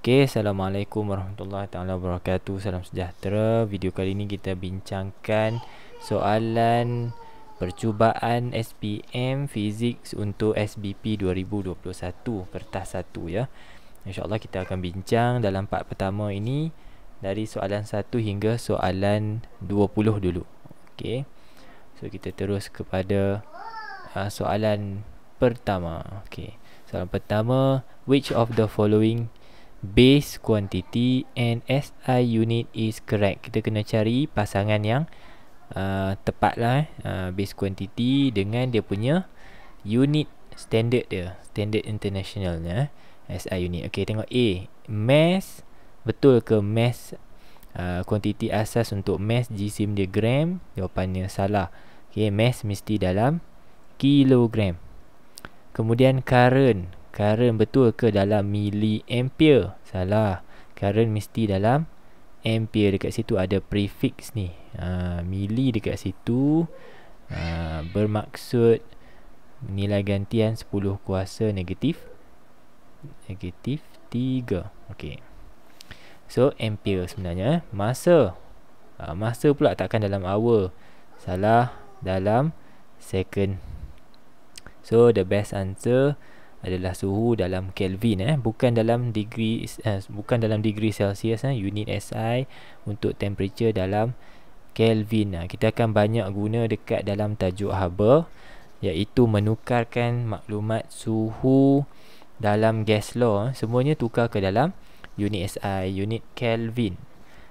Okey, Assalamualaikum warahmatullahi taala wabarakatuh. Salam sejahtera. Video kali ini kita bincangkan soalan percubaan SPM Fizik untuk SBP 2021 kertas 1 ya. InsyaAllah kita akan bincang dalam part pertama ini dari soalan 1 hingga soalan 20 dulu. Okey. So kita terus kepada soalan pertama. Okey. Soalan pertama, which of the following base quantity and SI unit is correct? Kita kena cari pasangan yang tepat lah base quantity dengan dia punya unit standard dia, standard internationalnya SI unit. Okey, tengok A, mass. Betul ke mass quantity asas untuk mass jisim dia gram? Jawapannya salah. Okey, mass mesti dalam kilogram. Kemudian current betul ke dalam milliampere? Salah. Current mesti dalam ampere. Dekat situ ada prefix ni, milli dekat situ, bermaksud nilai gantian 10 kuasa negatif 3. Okey. So ampere sebenarnya. Masa pula takkan dalam hour. Salah, dalam second. So the best answer adalah suhu dalam Kelvin, bukan dalam degree, bukan dalam degree Celsius, unit SI untuk temperature dalam Kelvin. Kita akan banyak guna dekat dalam tajuk haba, iaitu menukarkan maklumat suhu dalam gas law. Semuanya tukar ke dalam unit SI, unit Kelvin.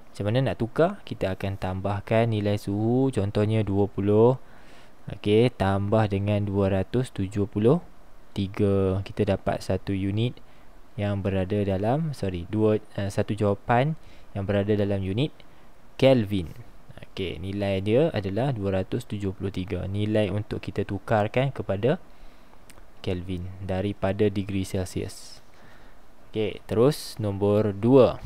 Macam mana nak tukar? Kita akan tambahkan nilai suhu, contohnya 20. Okey, tambah dengan 273, kita dapat satu unit yang berada dalam satu jawapan yang berada dalam unit Kelvin. Okey, nilai dia adalah 273. Nilai untuk kita tukarkan kepada Kelvin daripada degree Celsius. Okey, terus nombor 2.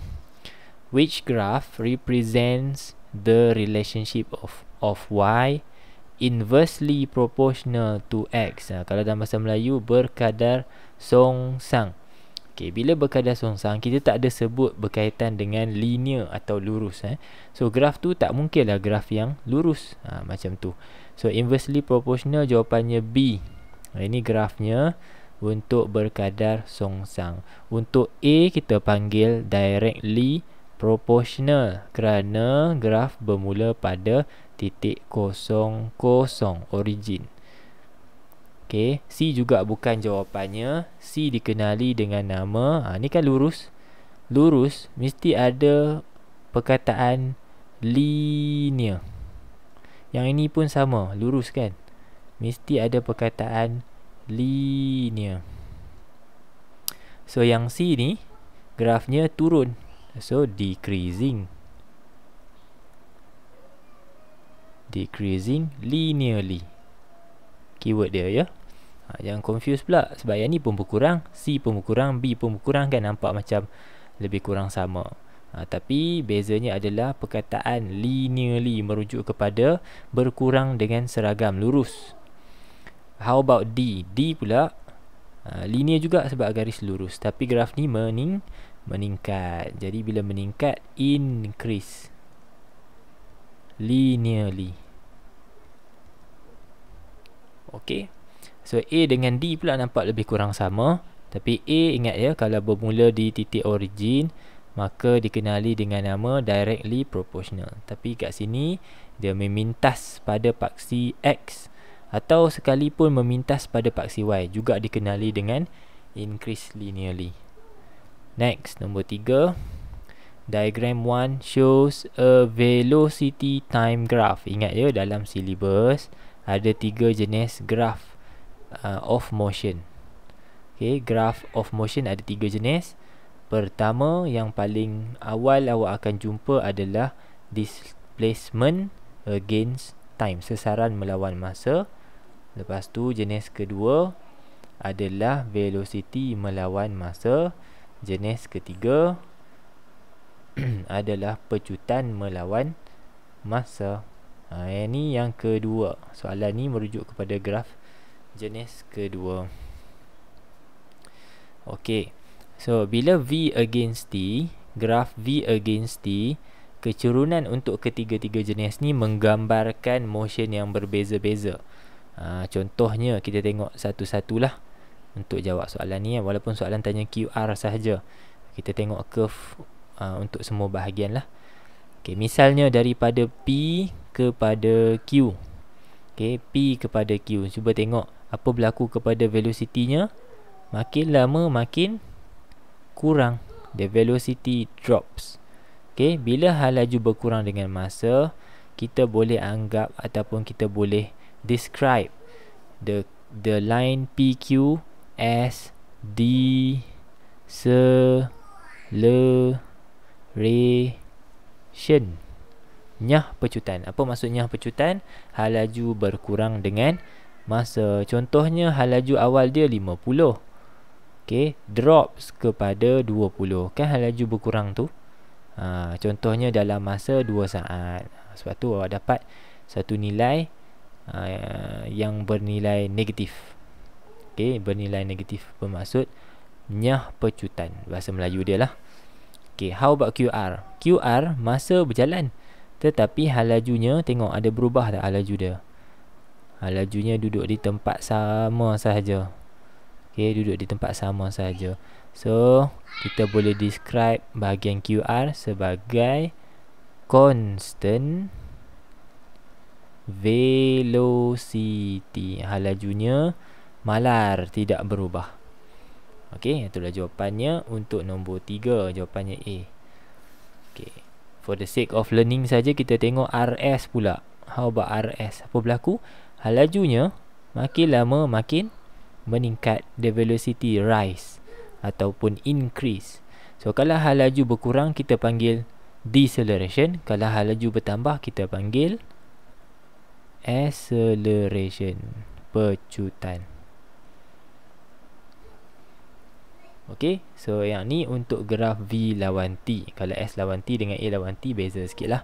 Which graph represents the relationship of y inversely proportional to x? Kalau dalam bahasa Melayu, berkadar songsang. Okey, bila berkadar songsang, kita tak ada sebut berkaitan dengan linear atau lurus. So graf tu tak mungkinlah graf yang lurus, macam tu. So inversely proportional, jawapannya B. Ini grafnya untuk berkadar songsang. Untuk A kita panggil directly proportional kerana graf bermula pada titik 00 origin. Okey, C juga bukan jawapannya. C dikenali dengan nama, ni kan lurus. Lurus mesti ada perkataan linear. Yang ini pun sama, lurus kan? Mesti ada perkataan linear. So yang C ni grafnya turun. So decreasing linearly, keyword dia ya. Jangan confuse pula, sebab yang ni pun berkurang, C pun berkurang, B pun berkurang kan, nampak macam lebih kurang sama. Tapi bezanya adalah perkataan linearly merujuk kepada berkurang dengan seragam, lurus. How about D? D pula linear juga sebab garis lurus, tapi graf ni meningkat. Jadi bila meningkat, increase linearly. Okey. So A dengan D pula nampak lebih kurang sama, tapi A ingat ya, kalau bermula di titik origin maka dikenali dengan nama directly proportional. Tapi kat sini dia memintas pada paksi X atau sekalipun memintas pada paksi Y, juga dikenali dengan increase linearly. Next, nombor 3. Diagram 1 shows a velocity time graph. Ingat ya, dalam silibus ada 3 jenis graph of motion. Okay, graph of motion ada 3 jenis. Pertama, yang paling awal awak akan jumpa adalah displacement against time, sesaran melawan masa. Lepas tu jenis kedua adalah velocity melawan masa. Jenis ketiga adalah pecutan melawan masa. Ini yang kedua. Soalan ni merujuk kepada graf jenis kedua. Okey. So bila V against T, graf V against T, kecurunan untuk ketiga-tiga jenis ni menggambarkan motion yang berbeza-beza. Contohnya kita tengok satu-satulah untuk jawab soalan ni, walaupun soalan tanya QR sahaja. Kita tengok curve untuk semua bahagian lah. Okay, misalnya daripada P kepada Q. Okay, P kepada Q. Cuba tengok apa berlaku kepada velocity-nya. Makin lama makin kurang. The velocity drops. Okay, bila hal laju berkurang dengan masa, kita boleh anggap ataupun kita boleh describe the line PQ as deceleration. Nyah pecutan. Apa maksud nyah pecutan? Hal laju berkurang dengan masa. Contohnya hal laju awal dia 50. Okay, drops kepada 20. Kan hal laju berkurang tu. Contohnya dalam masa 2 saat. Sebab tu awak dapat satu nilai yang bernilai negatif. Okay, bernilai negatif bermaksud nyah pecutan. Bahasa Melayu dia lah. Okay, how about QR? QR masa berjalan, tetapi hal lajunya, tengok ada berubah tak hal laju dia? Hal lajunya duduk di tempat sama sahaja. Okay, duduk di tempat sama sahaja. So, kita boleh describe bahagian QR sebagai constant velocity. Hal lajunya malar, tidak berubah. Okay, itulah jawapannya untuk nombor 3. Jawapannya A. Okay, for the sake of learning saja, kita tengok RS pula. How about RS? Apa berlaku? Hal lajunya makin lama makin meningkat. The velocity rise ataupun increase. So kalau hal laju berkurang, kita panggil deceleration. Kalau hal laju bertambah, kita panggil acceleration, pecutan. Okay, so yang ni untuk graf V lawan T. Kalau S lawan T dengan A lawan T beza sikit lah.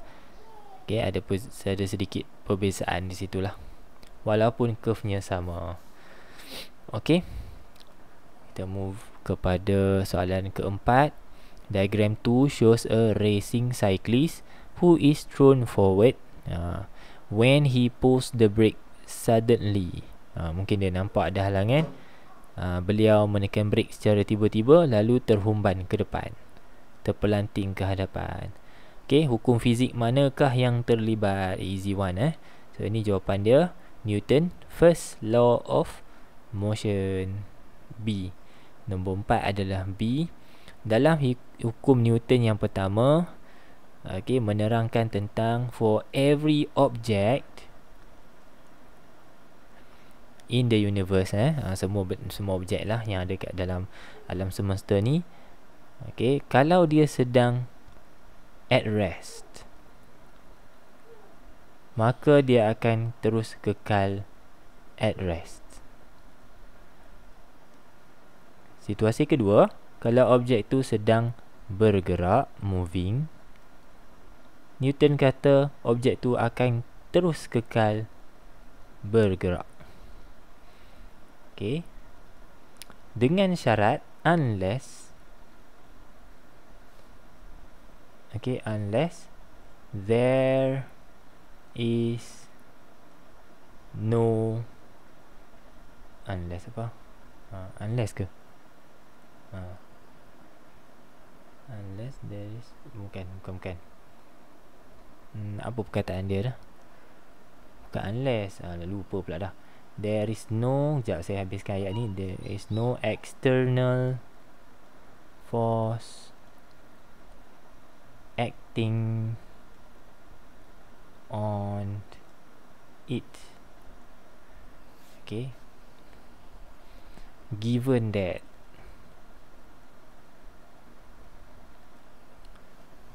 Okay, ada sedikit perbezaan di situ lah, walaupun curve-nya sama. Okay, kita move kepada soalan keempat. Diagram 2 shows a racing cyclist who is thrown forward when he pulls the brake suddenly. Mungkin dia nampak ada halangan. Beliau menekan brake secara tiba-tiba, lalu terhumban ke depan, terpelanting ke hadapan. Okay, hukum fizik manakah yang terlibat? Easy one. So ini jawapan dia, Newton first law of motion, B. Nombor 4 adalah B. Dalam hukum Newton yang pertama, okay, menerangkan tentang for every object in the universe, semua objek lah yang ada kat dalam alam semesta ni. Okay, kalau dia sedang at rest, maka dia akan terus kekal at rest. Situasi kedua, kalau objek tu sedang bergerak, moving, Newton kata objek tu akan terus kekal bergerak. Okay, dengan syarat unless there is no unless apa? Unless ke? Unless there is bukan. Apa perkataan dia dah? Bukan unless, lupa pula dah. There is no, sekejap saya habiskan ayat ni. There is no external force acting on it. Okay, given that,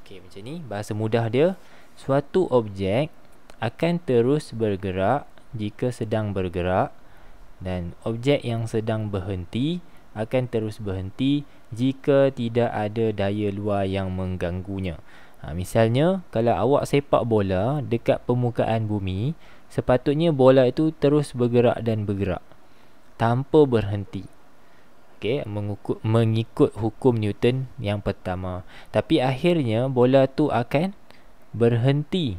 okay, macam ni bahasa mudah dia, suatu objek akan terus bergerak jika sedang bergerak, dan objek yang sedang berhenti akan terus berhenti jika tidak ada daya luar yang mengganggunya. Misalnya, kalau awak sepak bola dekat permukaan bumi, sepatutnya bola itu terus bergerak dan bergerak tanpa berhenti. mengikut hukum Newton yang pertama. Tapi akhirnya bola tu akan berhenti.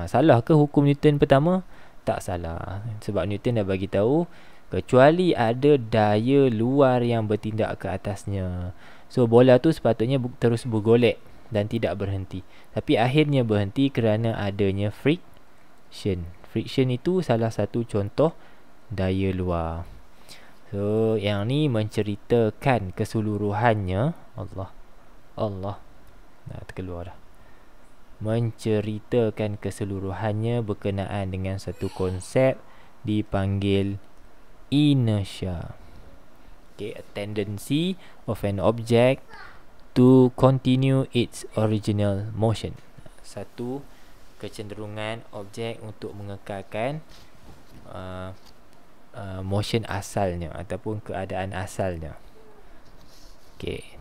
Salah ke hukum Newton pertama? Tak salah. Sebab Newton dah bagi tahu kecuali ada daya luar yang bertindak ke atasnya. So bola tu sepatutnya terus bergolek dan tidak berhenti. Tapi akhirnya berhenti kerana adanya friction. Friction itu salah satu contoh daya luar. So yang ni menceritakan keseluruhannya. Allah dah terkeluar dah. Menceritakan keseluruhannya berkenaan dengan satu konsep dipanggil inertia. A tendency of an object to continue its original motion. Satu kecenderungan objek untuk mengekalkan motion asalnya ataupun keadaan asalnya.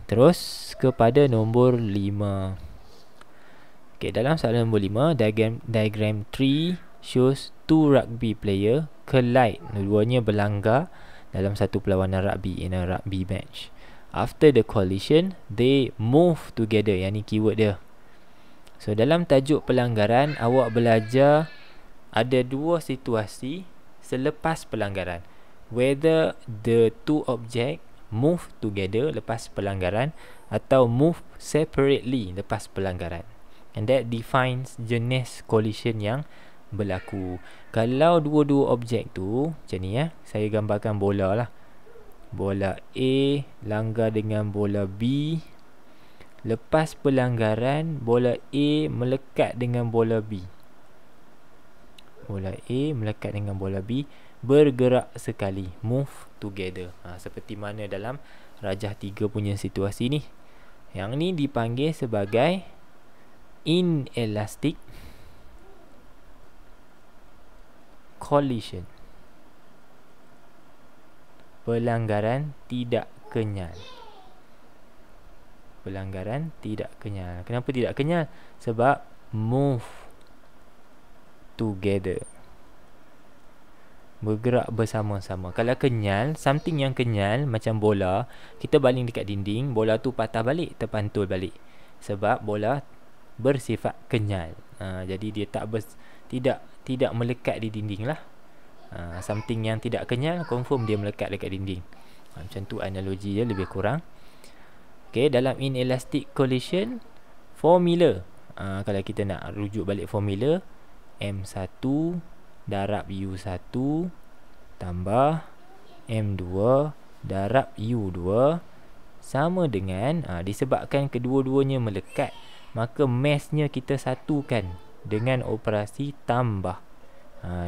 Terus kepada nombor 5. Dalam soalan nombor 5, diagram 3 shows two rugby player collide. Keduanya berlanggar dalam satu perlawanan rugby, in a rugby match. After the collision, they move together. Yang ni keyword dia. So dalam tajuk pelanggaran, awak belajar ada dua situasi selepas pelanggaran. Whether the two object move together lepas pelanggaran atau move separately lepas pelanggaran. And that defines jenis collision yang berlaku. Kalau dua-dua objek tu macam ni saya gambarkan bola lah. Bola A langgar dengan bola B. Lepas pelanggaran, bola A melekat dengan bola B. Bola A melekat dengan bola B, bergerak sekali, move together. Seperti mana dalam rajah 3 punya situasi ni. Yang ni dipanggil sebagai inelastic collision. Pelanggaran tidak kenyal. Pelanggaran tidak kenyal. Kenapa tidak kenyal? Sebab move together, bergerak bersama-sama. Kalau kenyal, something yang kenyal macam bola, kita baling dekat dinding, bola tu patah balik, terpantul balik. Sebab bola bersifat kenyal. Jadi dia tidak melekat di dinding lah. Something yang tidak kenyal, confirm dia melekat dekat dinding. Macam tu analogi dia lebih kurang. Dalam inelastic collision, formula, kalau kita nak rujuk balik formula, M1 darab U1 tambah M2 darab U2 sama dengan disebabkan kedua-duanya melekat, maka massnya kita satukan dengan operasi tambah.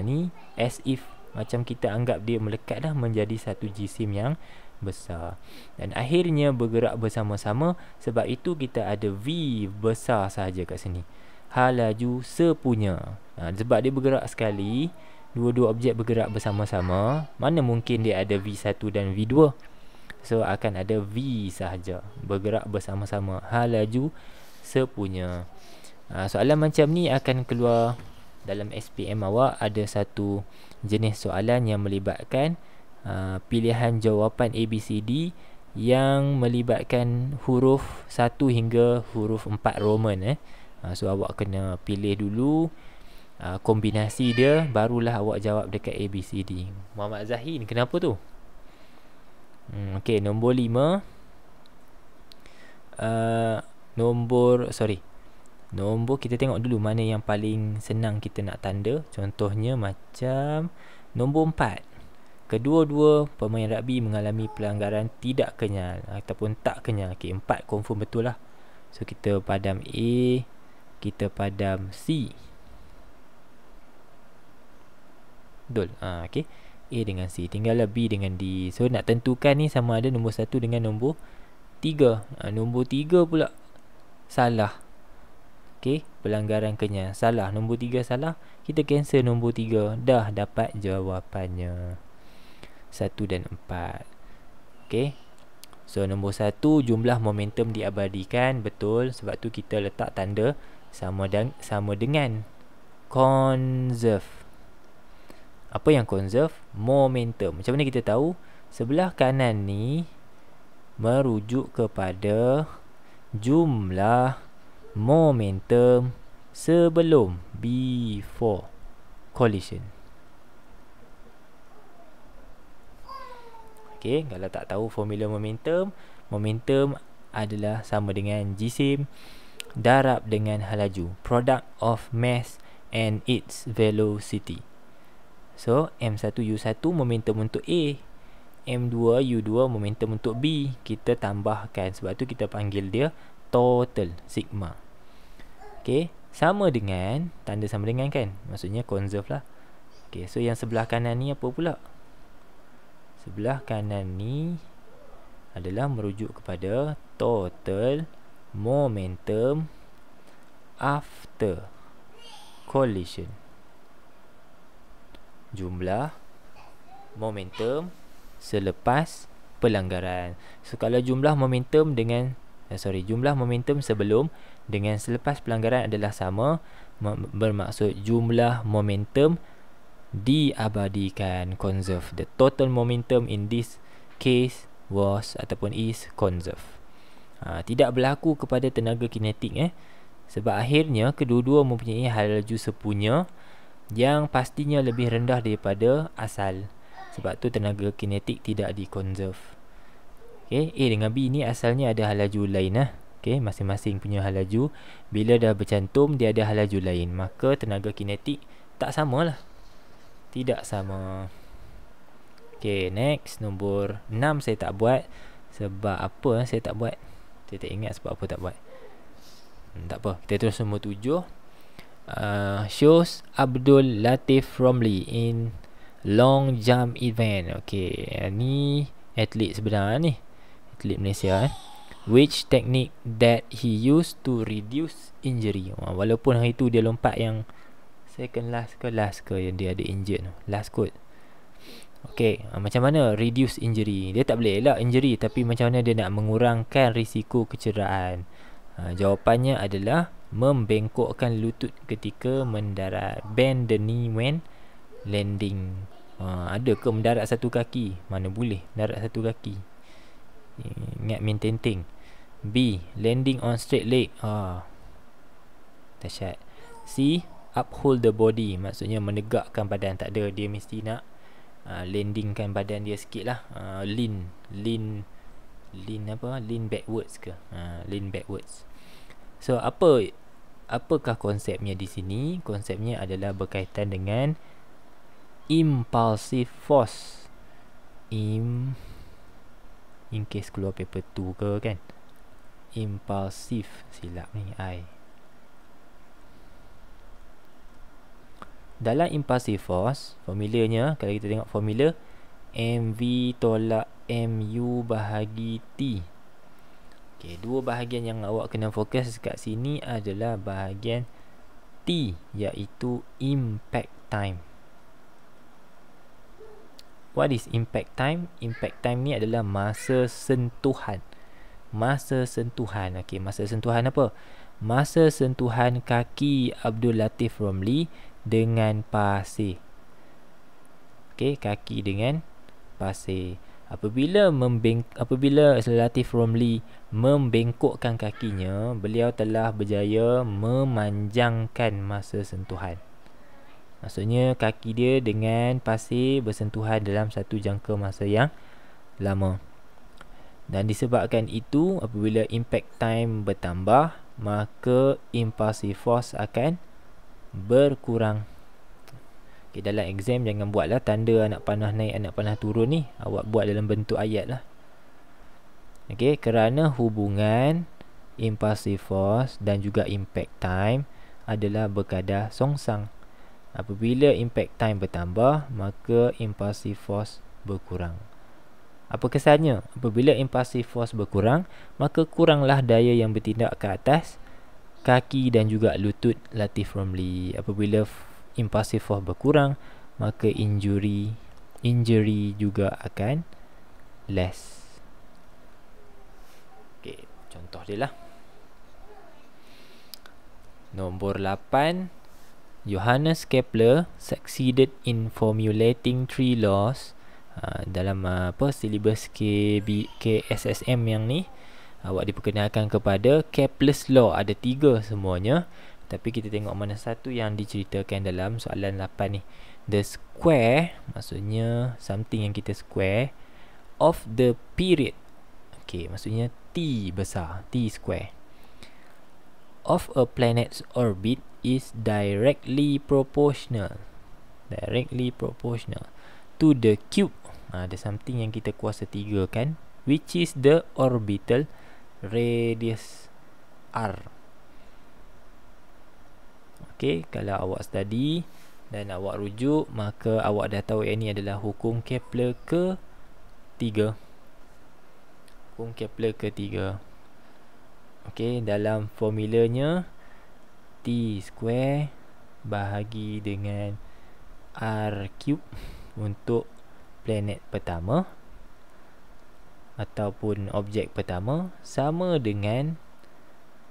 Ni as if macam kita anggap dia melekat dah menjadi satu jisim yang besar. Dan akhirnya bergerak bersama-sama. Sebab itu kita ada V besar sahaja kat sini. H laju sepunya. Sebab dia bergerak sekali, dua-dua objek bergerak bersama-sama, mana mungkin dia ada V1 dan V2. So akan ada V sahaja, bergerak bersama-sama, H laju sepunya. Soalan macam ni akan keluar dalam SPM awak. Ada satu jenis soalan yang melibatkan pilihan jawapan ABCD yang melibatkan huruf 1 hingga huruf 4 Roman. So awak kena pilih dulu kombinasi dia, barulah awak jawab dekat ABCD. Muhammad Zahin, kenapa tu? Nombor 5. Nombor kita tengok dulu mana yang paling senang kita nak tanda. Contohnya macam nombor 4. Kedua-dua pemain rugby mengalami pelanggaran tidak kenyal ataupun tak kenyal. 4 confirm betul lah. So kita padam A, kita padam C. Betul. A dengan C, tinggallah B dengan D. So nak tentukan ni sama ada nombor 1 dengan nombor 3. Nombor 3 pula salah. Pelanggaran kenyal salah. Nombor 3 salah, kita cancel nombor 3. Dah dapat jawapannya 1 dan 4. So nombor 1, jumlah momentum diabadikan. Betul. Sebab tu kita letak tanda sama dengan conserve. Apa yang conserve? Momentum. Macam mana kita tahu? Sebelah kanan ni merujuk kepada jumlah momentum sebelum, before collision. Okay, kalau tak tahu formula momentum, momentum adalah sama dengan jisim darab dengan laju, product of mass and its velocity. So M1U1 momentum untuk A, M2U2 momentum untuk B. Kita tambahkan, sebab tu kita panggil dia total sigma. Okay, sama dengan, tanda sama dengan kan, maksudnya conserve lah. Okay, so yang sebelah kanan ni apa pula? Sebelah kanan ni adalah merujuk kepada total momentum after collision. Jumlah momentum selepas pelanggaran. So kalau jumlah momentum dengan jumlah momentum sebelum dengan selepas pelanggaran adalah sama, bermaksud jumlah momentum diabadikan, conserve. The total momentum in this case was ataupun is conserve. Tidak berlaku kepada tenaga kinetik sebab akhirnya kedua-dua mempunyai hal laju sepunya yang pastinya lebih rendah daripada asal. Sebab tu tenaga kinetik tidak di-conserve. Okay, A dengan B ni asalnya ada hal laju lain Okay, masing-masing punya hal laju. Bila dah bercantum, dia ada hal laju lain, maka tenaga kinetik tak sama lah. Tidak sama. Okay, next, nombor 6 saya tak buat. Sebab apa saya tak buat? Saya tak ingat sebab apa tak buat. Tak apa, kita terus nombor 7. Shows Abdul Latif Romli in long jump event. Okay, ni atlet sebenar ni, atlet Malaysia Which technique that he used to reduce injury? Walaupun hari tu dia lompat yang second last ke yang dia ada injured, last kot. Okay, macam mana reduce injury? Dia tak boleh elak injury, tapi macam mana dia nak mengurangkan risiko kecederaan? Jawapannya adalah membengkokkan lutut ketika mendarat. Bend the knee when landing. Ada ke mendarat satu kaki? Mana boleh mendarat satu kaki. Ingat maintain. B, landing on straight leg. Dahsyat. C, uphold the body, maksudnya menegakkan badan. Tak ada, dia mesti nak landingkan badan dia sikit lah. Lean backwards ke? Lean backwards. So apakah konsepnya di sini? Konsepnya adalah berkaitan dengan impulsive force. In case keluar paper 2 ke kan, impulsive, silap ni I. Dalam impulsive force, formulanya, kalau kita tengok formula, MV tolak MU bahagi T. Okay, dua bahagian yang awak kena fokus kat sini adalah bahagian T, iaitu impact time. What is impact time? Impact time ni adalah masa sentuhan. Masa sentuhan. Okey, masa sentuhan apa? Masa sentuhan kaki Abdul Latif Romli dengan pasir. Okey, kaki dengan pasir. Apabila Latif Romli membengkokkan kakinya, beliau telah berjaya memanjangkan masa sentuhan. Maksudnya kaki dia dengan pasir bersentuhan dalam satu jangka masa yang lama. Dan disebabkan itu, apabila impact time bertambah, maka impulsive force akan berkurang. Okay, dalam exam jangan buatlah tanda anak panah naik, anak panah turun ni. Awak buat dalam bentuk ayat lah. Okay, kerana hubungan impulsive force dan juga impact time adalah berkadar songsang. Apabila impact time bertambah, maka impulsive force berkurang. Apa kesannya? Apabila impulsive force berkurang, maka kuranglah daya yang bertindak ke atas kaki dan juga lutut Latif Romli. Apabila impulsive force berkurang, maka injury juga akan less. Okay, contoh dia lah. Nombor 8, Johannes Kepler succeeded in formulating three laws Dalam silibus KSSM yang ni, awak diperkenalkan kepada Kepler's Law. Ada 3 semuanya, tapi kita tengok mana satu yang diceritakan dalam soalan 8 ni. The square, maksudnya something yang kita square, of the period, maksudnya T besar, T square, of a planet's orbit is directly proportional to the cube. Ada something yang kita kuasa 3 kan, which is the orbital radius r. Kalau awak study dan awak rujuk, maka awak dah tahu yang ini adalah hukum Kepler ke-3. Hukum Kepler ke-3. Dalam formulanya T square bahagi dengan R cube untuk planet pertama ataupun objek pertama sama dengan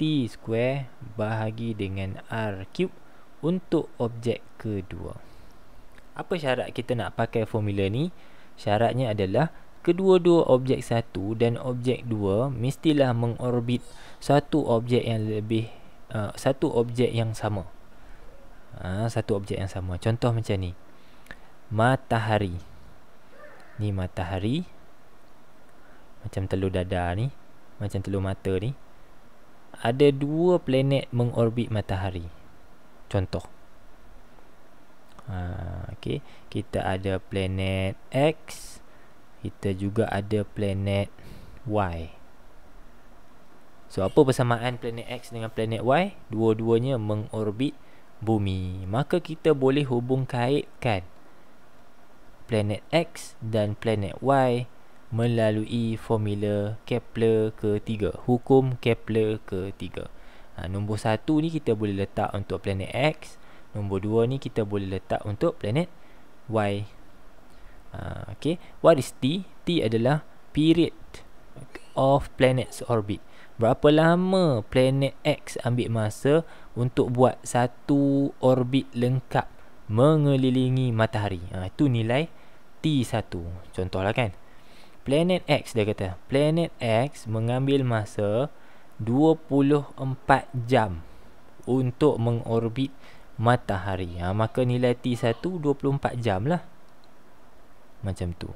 T square bahagi dengan R cube untuk objek kedua. Apa syarat kita nak pakai formula ni? Syaratnya adalah kedua-dua objek 1 dan objek 2 mestilah mengorbit satu objek yang satu objek yang sama. Satu objek yang sama. Contoh macam ni. Matahari. Ni matahari. Macam telur dadar ni, macam telur mata ni. Ada 2 planet mengorbit matahari. Contoh. Kita ada planet X, kita juga ada planet Y. So apa persamaan planet X dengan planet Y? Dua-duanya mengorbit bumi. Maka kita boleh hubung kaitkan planet X dan planet Y melalui formula Kepler ke-3, hukum Kepler ke-3. Nombor 1 ni kita boleh letak untuk planet X, nombor 2 ni kita boleh letak untuk planet Y. What is T? T adalah period of planet's orbit. Berapa lama planet X ambil masa untuk buat satu orbit lengkap mengelilingi matahari. Itu nilai T1. Contohlah kan, planet X, dia kata planet X mengambil masa 24 jam untuk mengorbit matahari. Maka nilai T1 24 jam lah. Macam tu.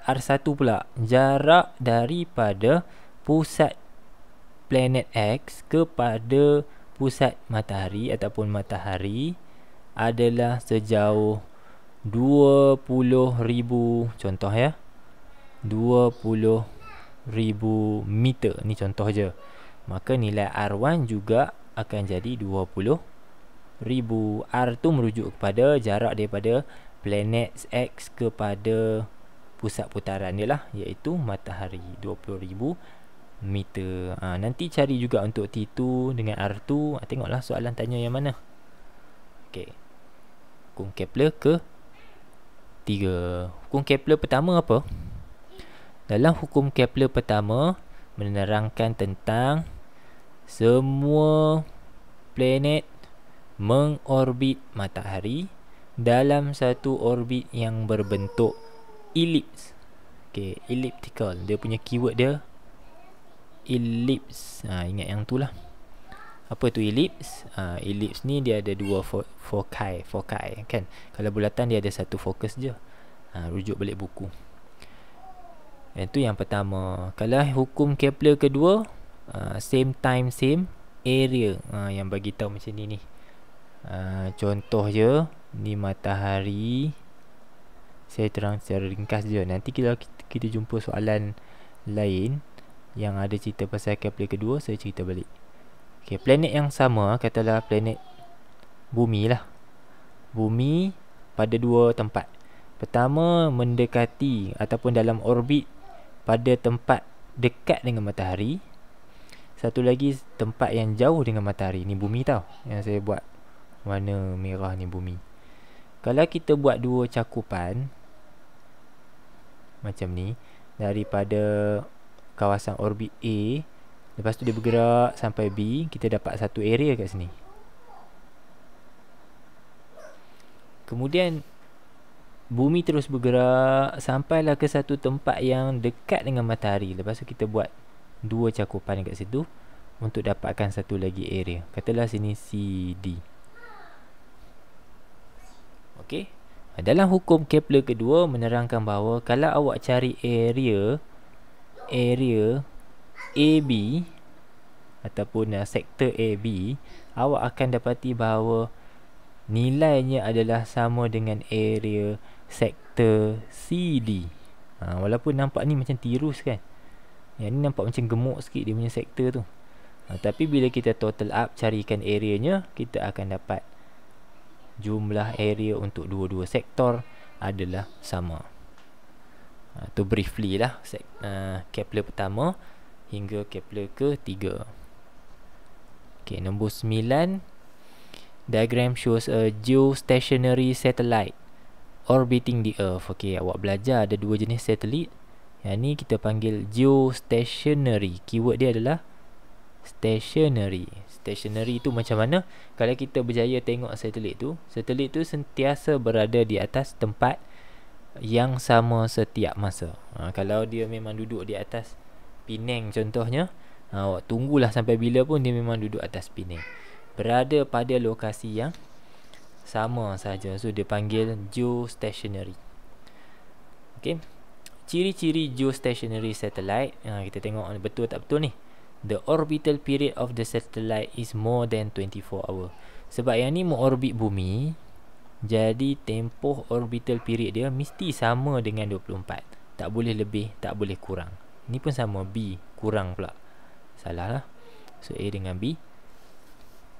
R1 pula, jarak daripada pusat planet X kepada pusat matahari ataupun matahari adalah sejauh 20,000, contoh ya, 20,000 meter. Ni contoh je. Maka nilai R1 juga akan jadi 20,000. R tu merujuk kepada jarak daripada planet X kepada pusat putaran dia lah, iaitu matahari, 20,000 meter. Nanti cari juga untuk T2 dengan R2. Tengoklah soalan tanya yang mana. Hukum Kepler ke-3. Hukum Kepler pertama apa? Dalam hukum Kepler pertama menerangkan tentang semua planet mengorbit matahari dalam satu orbit yang berbentuk ellipse. Elliptical. Dia punya keyword dia ellipse. Ingat yang tu lah. Apa tu ellipse? Ellipse ni dia ada 2 foci kan. Kalau bulatan dia ada satu fokus je. Rujuk balik buku. Itu yang pertama. Kalau hukum Kepler kedua, same time same area. Yang bagi tahu macam ni. Contoh je, ni matahari. Saya terang secara ringkas je. Nanti kita jumpa soalan lain yang ada cerita pasal Kepler kedua, saya cerita balik. Planet yang sama, katalah planet Bumi lah. Bumi pada 2 tempat. Pertama, mendekati ataupun dalam orbit pada tempat dekat dengan matahari. Satu lagi tempat yang jauh dengan matahari. Ni bumi tau, yang saya buat warna merah ni bumi. Kalau kita buat 2 cakupan macam ni, daripada kawasan orbit A, lepas tu dia bergerak sampai B, kita dapat satu area kat sini. Kemudian bumi terus bergerak sampailah ke satu tempat yang dekat dengan matahari. Lepas tu kita buat dua cakupan kat situ untuk dapatkan satu lagi area. Katalah sini CD. Okey. Dalam hukum Kepler kedua menerangkan bahawa kalau awak cari area AB ataupun sektor AB, awak akan dapati bahawa nilainya adalah sama dengan area sektor CD. Walaupun nampak ni macam tirus kan. Yang ni nampak macam gemuk sikit dia punya sektor tu. Tapi bila kita total up carikan areanya, kita akan dapat jumlah area untuk dua-dua sektor adalah sama. Tu briefly lah Kepler pertama hingga Kepler ketiga. Okay, nombor 9. Diagram shows a geostationary satellite orbiting the Earth. Okay, awak belajar ada dua jenis satelit. Yang ni kita panggil geostationary. Keyword dia adalah stationary. Stationary tu macam mana? Kalau kita berjaya tengok satelit tu sentiasa berada di atas tempat yang sama setiap masa. Kalau dia memang duduk di atas Penang contohnya, awak tunggulah sampai bila pun dia memang duduk atas Penang. Berada pada lokasi yang sama saja. So dia panggil geostationary. Okay. Ciri-ciri geostationary satellite, kita tengok betul tak betul ni. The orbital period of the satellite is more than 24 hour. Sebab yang ni mengorbit bumi, jadi tempoh orbital period dia mesti sama dengan 24. Tak boleh lebih, tak boleh kurang. Ni pun sama, B kurang pula. Salah lah. So A dengan B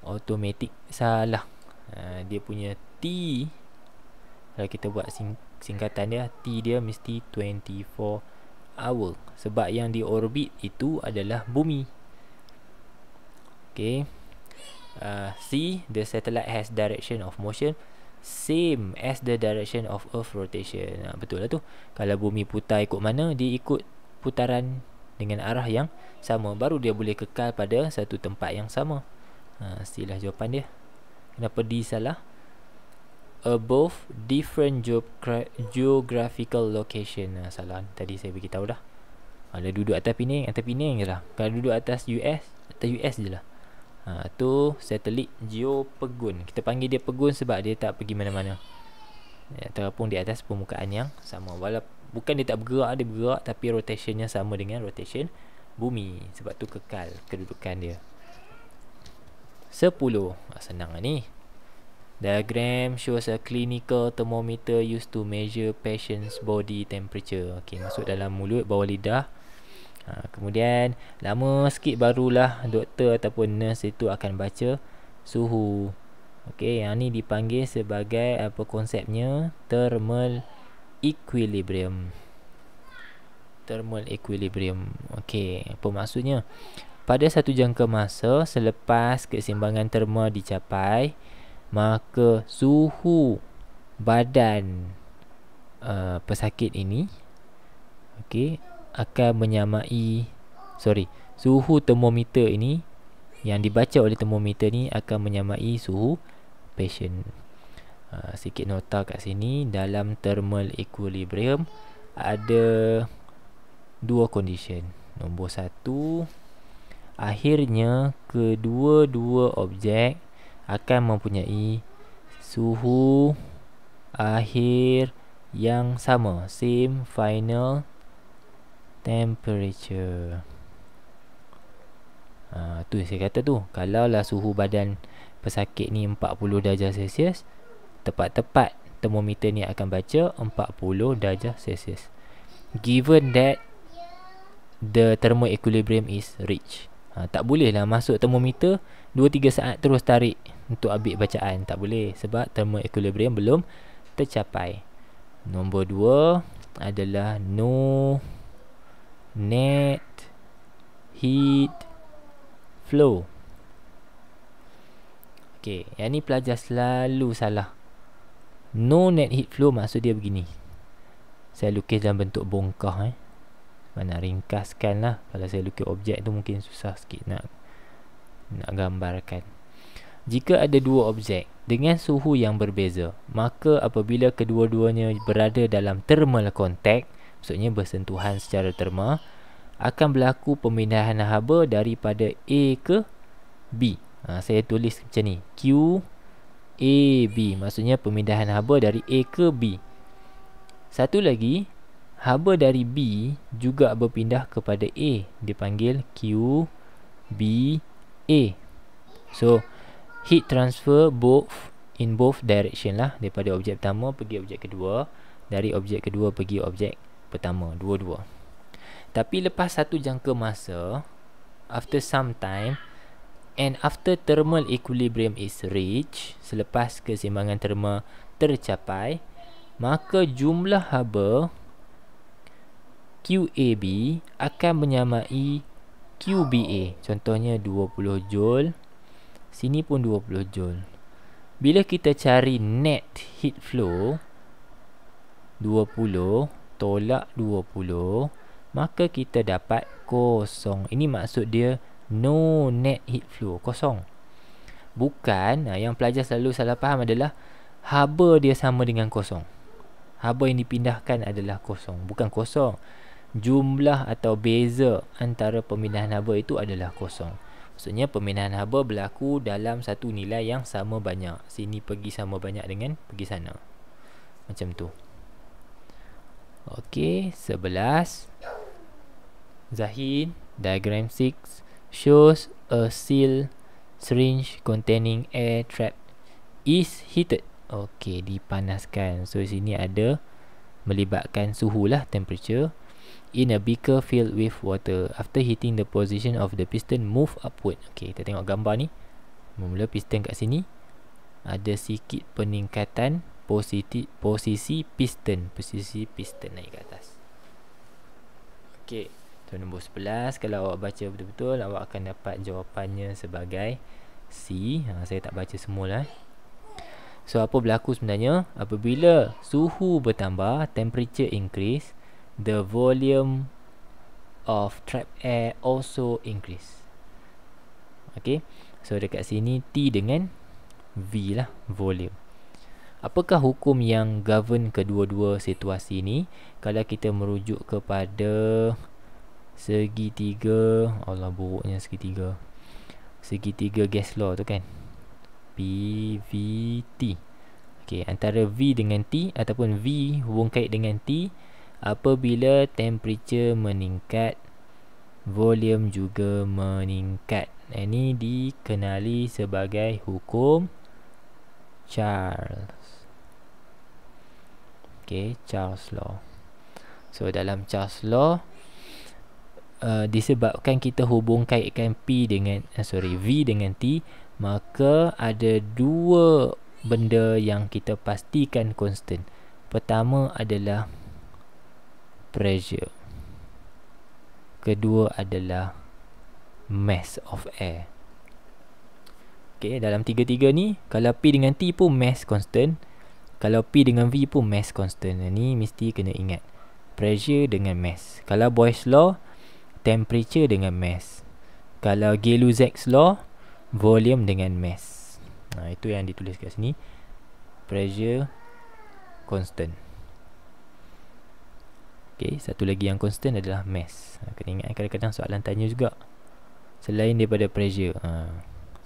automatic salah. Dia punya T, kalau kita buat singkatan dia, T dia mesti 24 hour. Sebab yang di orbit itu adalah bumi. Okay. C, the satellite has direction of motion same as the direction of Earth rotation. Betul lah tu. Kalau bumi putar ikut mana, dia ikut putaran dengan arah yang sama, baru dia boleh kekal pada satu tempat yang sama. Istilah jawapan dia. Kenapa D salah? Above different geographical location. Salah. Tadi saya beritahu dah. Kalau duduk atas Penang je lah. Kalau duduk atas US je lah. Tu satelit geopegun. Kita panggil dia pegun sebab dia tak pergi mana-mana. Terapung di atas permukaan yang sama. Walaupun bukan dia tak bergerak, dia bergerak, tapi rotationnya sama dengan rotation bumi. Sebab tu kekal kedudukan dia. 10. Senang lah ni. Diagram shows a clinical thermometer used to measure patient's body temperature. Okay, masuk dalam mulut, bawah lidah. Kemudian lama sikit barulah doktor ataupun nurse itu akan baca suhu. Okey, yang ni dipanggil sebagai apa konsepnya? Thermal equilibrium. Thermal equilibrium. Okey, apa maksudnya? Pada satu jangka masa selepas keseimbangan terma dicapai, maka suhu badan pesakit ini akan menyamai suhu termometer ini yang dibaca oleh termometer ni akan menyamai suhu patient. Sikit nota kat sini, dalam thermal equilibrium ada dua condition. Nombor 1, akhirnya kedua-dua objek akan mempunyai suhu akhir yang sama, same final temperature. Tu saya kata tu, kalaulah suhu badan pesakit ni 40 darjah Celsius, tepat-tepat termometer ni akan baca 40 darjah Celsius. Given that the thermal equilibrium is reached. Tak boleh lah masuk termometer 2-3 saat terus tarik untuk ambil bacaan. Tak boleh, sebab thermal equilibrium belum tercapai. Nombor 2 adalah no net heat flow. Okey, yang ni pelajar selalu salah. No net heat flow maksud dia begini. Saya lukis dalam bentuk bongkah Mana ringkaskan lah. Kalau saya lukis objek tu mungkin susah sikit nak gambarkan. Jika ada dua objek dengan suhu yang berbeza, maka apabila kedua-duanya berada dalam thermal contact, maksudnya bersentuhan secara terma, akan berlaku pemindahan haba daripada A ke B. Saya tulis macam ni, Q A B, maksudnya pemindahan haba dari A ke B. Satu lagi, haba dari B juga berpindah kepada A, dipanggil Q B A. So heat transfer in both direction lah, daripada objek pertama pergi objek kedua, dari objek kedua pergi objek pertama, dua-dua. Tapi lepas satu jangka masa, after some time, and after thermal equilibrium is reached, selepas keseimbangan terma tercapai, maka jumlah haba QAB akan menyamai QBA. Contohnya 20 Joule, sini pun 20 Joule. Bila kita cari net heat flow 20 tolak 20, maka kita dapat kosong. Ini maksud dia no net heat flow, kosong. Bukan, yang pelajar selalu salah faham adalah haba dia sama dengan kosong. Haba yang dipindahkan adalah kosong, bukan kosong. Jumlah atau beza antara pemindahan haba itu adalah kosong. Maksudnya pemindahan haba berlaku dalam satu nilai yang sama banyak. Sini pergi sama banyak dengan pergi sana. Macam tu. Okey, 11. Zahin, diagram 6 shows a seal syringe containing air trap is heated. Okey, dipanaskan. So sini ada melibatkan suhu lah, temperature, in a beaker filled with water. After hitting the position of the piston, move upward. Okey, kita tengok gambar ni. Mula piston kat sini, ada sikit peningkatan posisi piston naik ke atas. Okey, tu nombor 11. Kalau awak baca betul-betul, awak akan dapat jawapannya sebagai C. Saya tak baca semula. So apa berlaku sebenarnya? Apabila suhu bertambah, temperature increase, the volume of trapped air also increase. Okay, so dekat sini T dengan V lah, volume. Apakah hukum yang govern kedua-dua situasi ni? Kalau kita merujuk kepada segitiga, Allah buruknya segitiga gas law tu kan, PVT. Okay, antara V dengan T ataupun V hubung kait dengan T, apabila temperature meningkat, volume juga meningkat. Ini dikenali sebagai hukum Charles. Okay, Charles Law. So dalam Charles Law, disebabkan kita hubung kaitkan V dengan T, maka ada dua benda yang kita pastikan constant. Pertama adalah pressure, kedua adalah mass of air. Okay, dalam tiga-tiga ni, kalau P dengan T pun mass constant, kalau P dengan V pun mass constant. Ini mesti kena ingat, pressure dengan mass. Kalau Boyle's law, temperature dengan mass. Kalau Gay-Lussac's law, volume dengan mass. Itu yang ditulis kat sini, pressure constant. Okay, satu lagi yang constant adalah mass. Kena ingat, kadang-kadang soalan tanya juga selain daripada pressure.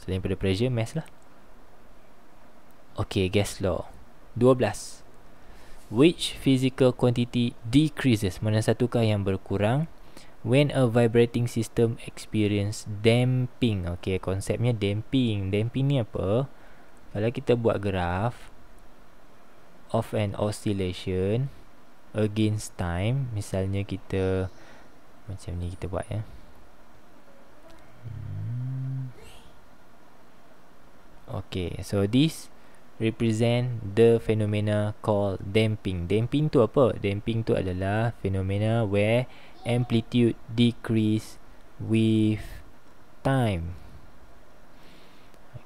Selain daripada pressure, mass lah. Okay, gas law 12. Which physical quantity decreases? Mana satukah yang berkurang when a vibrating system experience damping? Okay, konsepnya damping. Damping ni apa? Kalau kita buat graph of an oscillation against time, misalnya kita macam ni kita buat ya. Okay, so this represent the phenomena called damping. Damping tu apa? Damping tu adalah fenomena where amplitude decrease with time.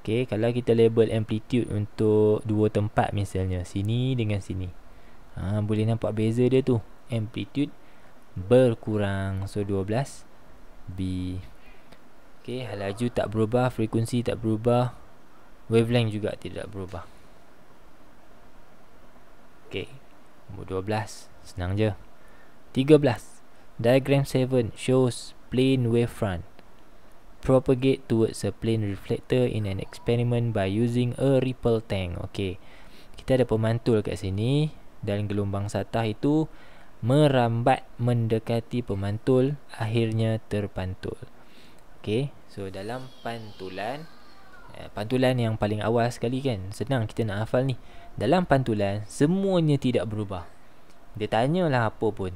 Okay, kalau kita label amplitude untuk dua tempat, misalnya sini dengan sini, boleh nampak beza dia tu. Amplitude berkurang. So 12 B. Okay, laju tak berubah, frekuensi tak berubah, wavelength juga tidak berubah. Okay, nombor 12, senang je. 13, diagram 7 shows plane wavefront propagate towards a plane reflector in an experiment by using a ripple tank. Okay, kita ada pemantul kat sini dan gelombang satah itu merambat mendekati pemantul, akhirnya terpantul. Okay, so dalam pantulan, pantulan yang paling awal sekali kan, senang kita nak hafal ni. Dalam pantulan semuanya tidak berubah. Dia tanyalah apa pun,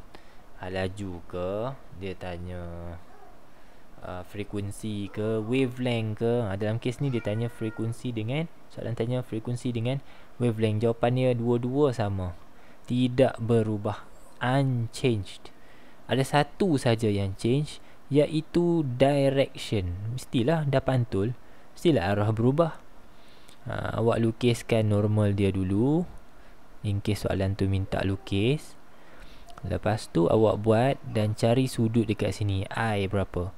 laju ke, dia tanya frekuensi ke, wavelength ke. Dalam kes ni dia tanya frekuensi dengan, soalan tanya frekuensi dengan wavelength. Jawapannya dua-dua sama, tidak berubah, unchanged. Ada satu saja yang change, iaitu direction. Mestilah dah pantul, mestilah arah berubah. Awak lukiskan normal dia dulu, in case soalan tu minta lukis. Lepas tu awak buat dan cari sudut dekat sini, I berapa.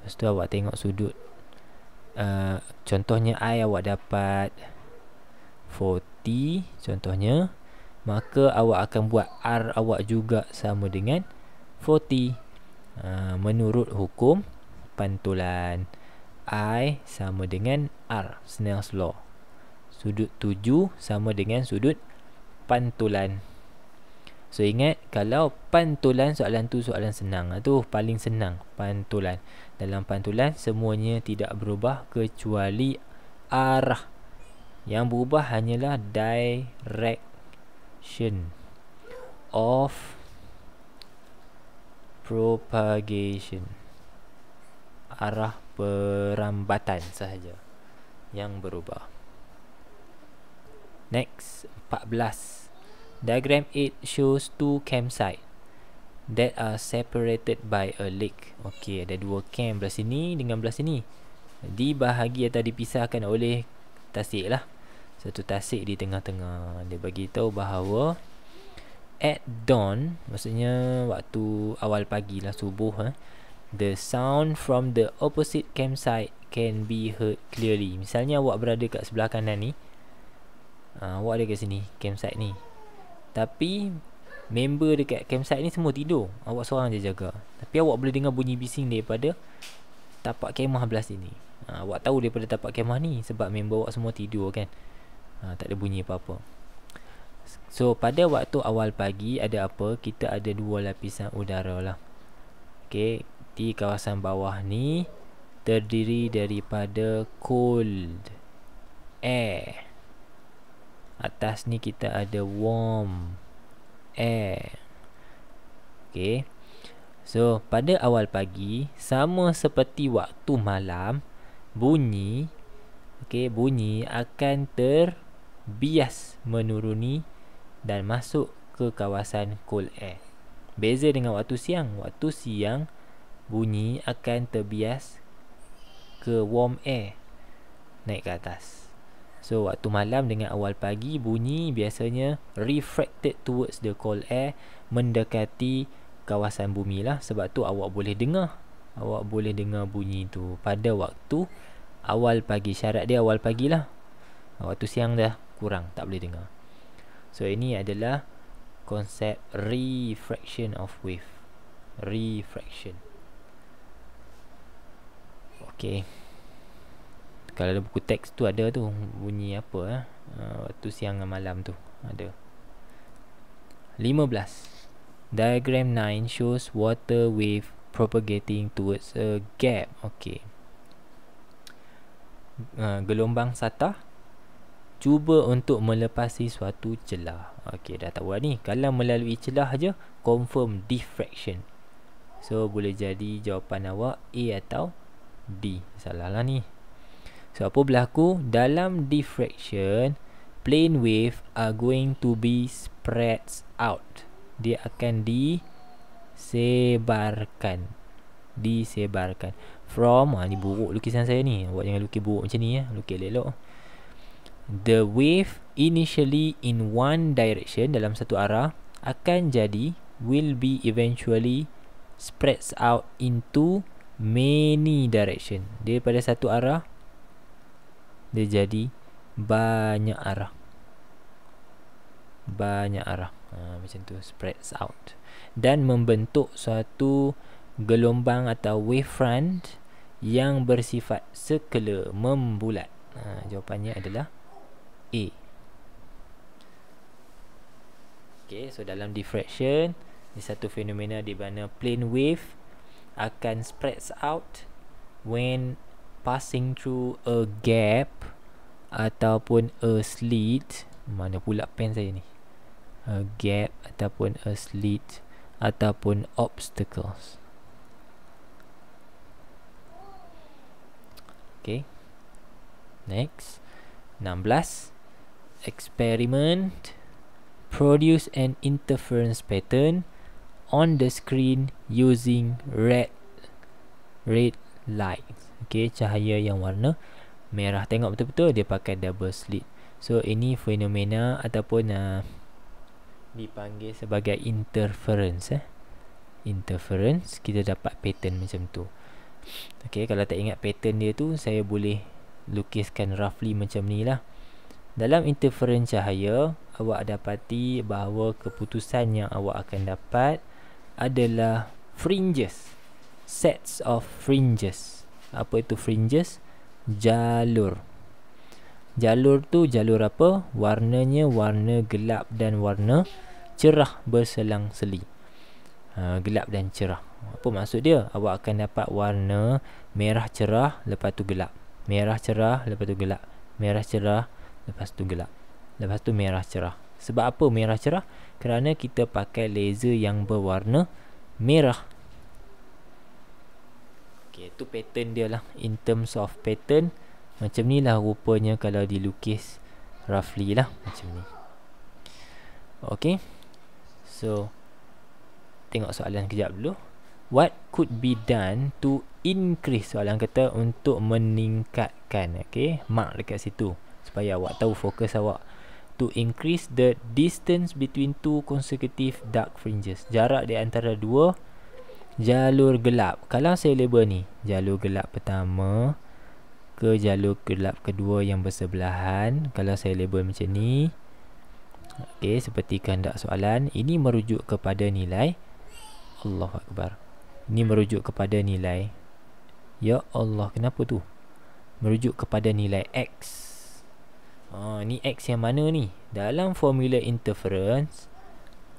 Lepas tu awak tengok sudut, contohnya I awak dapat 40 contohnya, maka awak akan buat R awak juga sama dengan 40. Menurut hukum pantulan, I sama dengan R, Snell's law. Sudut 7 sama dengan sudut pantulan. So ingat, kalau pantulan, soalan tu soalan senang tu, paling senang pantulan. Dalam pantulan semuanya tidak berubah kecuali arah. Yang berubah hanyalah direction of propagation, arah perambatan sahaja yang berubah. Next, 14. Diagram 8 shows two campsites that are separated by a lake. Okey, ada dua camp belah sini dengan belah sini, dibahagi atau dipisahkan oleh tasik lah. Satu tasik di tengah-tengah. Dia bagi tahu bahawa at dawn, maksudnya waktu awal pagi lah, subuh, the sound from the opposite campsite can be heard clearly. Misalnya awak berada kat sebelah kanan ni, awak ada kat sini campsite ni, tapi member dekat campsite ni semua tidur, awak seorang je jaga. Tapi awak boleh dengar bunyi bising daripada tapak kemah belah sini. Awak tahu daripada tapak kemah ni sebab member awak semua tidur kan. Tak ada bunyi apa-apa. So pada waktu awal pagi ada apa? Kita ada dua lapisan udara lah. Okay, di kawasan bawah ni terdiri daripada cold air. Atas ni kita ada warm air. Okay, so pada awal pagi, sama seperti waktu malam, bunyi akan terbias menuruni dan masuk ke kawasan cold air. Beza dengan waktu siang. Waktu siang bunyi akan terbias ke warm air, naik ke atas. So waktu malam dengan awal pagi, bunyi biasanya refracted towards the cold air, mendekati kawasan bumi lah. Sebab tu awak boleh dengar bunyi tu pada waktu awal pagi. Syarat dia awal pagi lah. Waktu siang dah kurang, tak boleh dengar. So ini adalah konsep refraction of wave. Refraction. Okay, kalau ada buku teks tu ada tu bunyi apa waktu siang dan malam tu ada. 15. Diagram 9 shows water wave propagating towards a gap. Okay, gelombang satah cuba untuk melepasi suatu celah. Okay, dah tahu lah ni. Kalau melalui celah aja, confirm diffraction. So boleh jadi jawapan awak A atau D. Salah lah ni. So apa berlaku? Dalam diffraction, plane wave are going to be spread out. Dia akan disebarkan. From, ni buruk lukisan saya ni. Awak jangan lukis buruk macam ni ya. Lukis elok. The wave initially in one direction, dalam satu arah, akan jadi, will be eventually spreads out into many direction. Dia pada satu arah, dia jadi banyak arah. Macam tu, spreads out, dan membentuk suatu gelombang atau wavefront yang bersifat circular, membulat. Jawapannya adalah A. Okay, so dalam diffraction, di satu fenomena di mana plane wave akan spreads out when passing through a gap ataupun a slit. Mana pula pen saya ni? A gap ataupun a slit ataupun obstacles. Okay, next, 16. Experiment produce an interference pattern on the screen using red light. Okay, cahaya yang warna merah. Tengok betul-betul dia pakai double slit. So ini fenomena ataupun dipanggil sebagai interference. Interference, kita dapat pattern macam tu. Okay, kalau tak ingat pattern dia tu, saya boleh lukiskan roughly macam ni lah. Dalam interference cahaya, awak dapati bahawa keputusan yang awak akan dapat adalah fringes, sets of fringes. Apa itu fringes? Jalur. Jalur tu jalur apa? Warnanya warna gelap dan warna cerah berselang-seli. Gelap dan cerah. Apa maksud dia? Awak akan dapat warna merah cerah, lepas tu gelap. Merah cerah, lepas tu gelap. Merah cerah, lepas tu gelap. Lepas tu merah cerah. Sebab apa merah cerah? Kerana kita pakai laser yang berwarna merah. Okay, tu pattern dia lah. In terms of pattern, macam ni lah rupanya kalau dilukis roughly lah. Macam ni. Okay, so tengok soalan kejap dulu. What could be done to increase? Soalan kata untuk meningkatkan. Okay, mark dekat situ supaya awak tahu fokus awak. To increase the distance between two consecutive dark fringes. Jarak di antara dua jalur gelap. Kalau saya label ni jalur gelap pertama ke jalur gelap kedua yang bersebelahan. Kalau saya label macam ni, okay, seperti kehendak soalan, ini merujuk kepada nilai, Allahu Akbar, ini merujuk kepada nilai, ya Allah, kenapa tu? Merujuk kepada nilai X. Ni X yang mana ni? Dalam formula interference,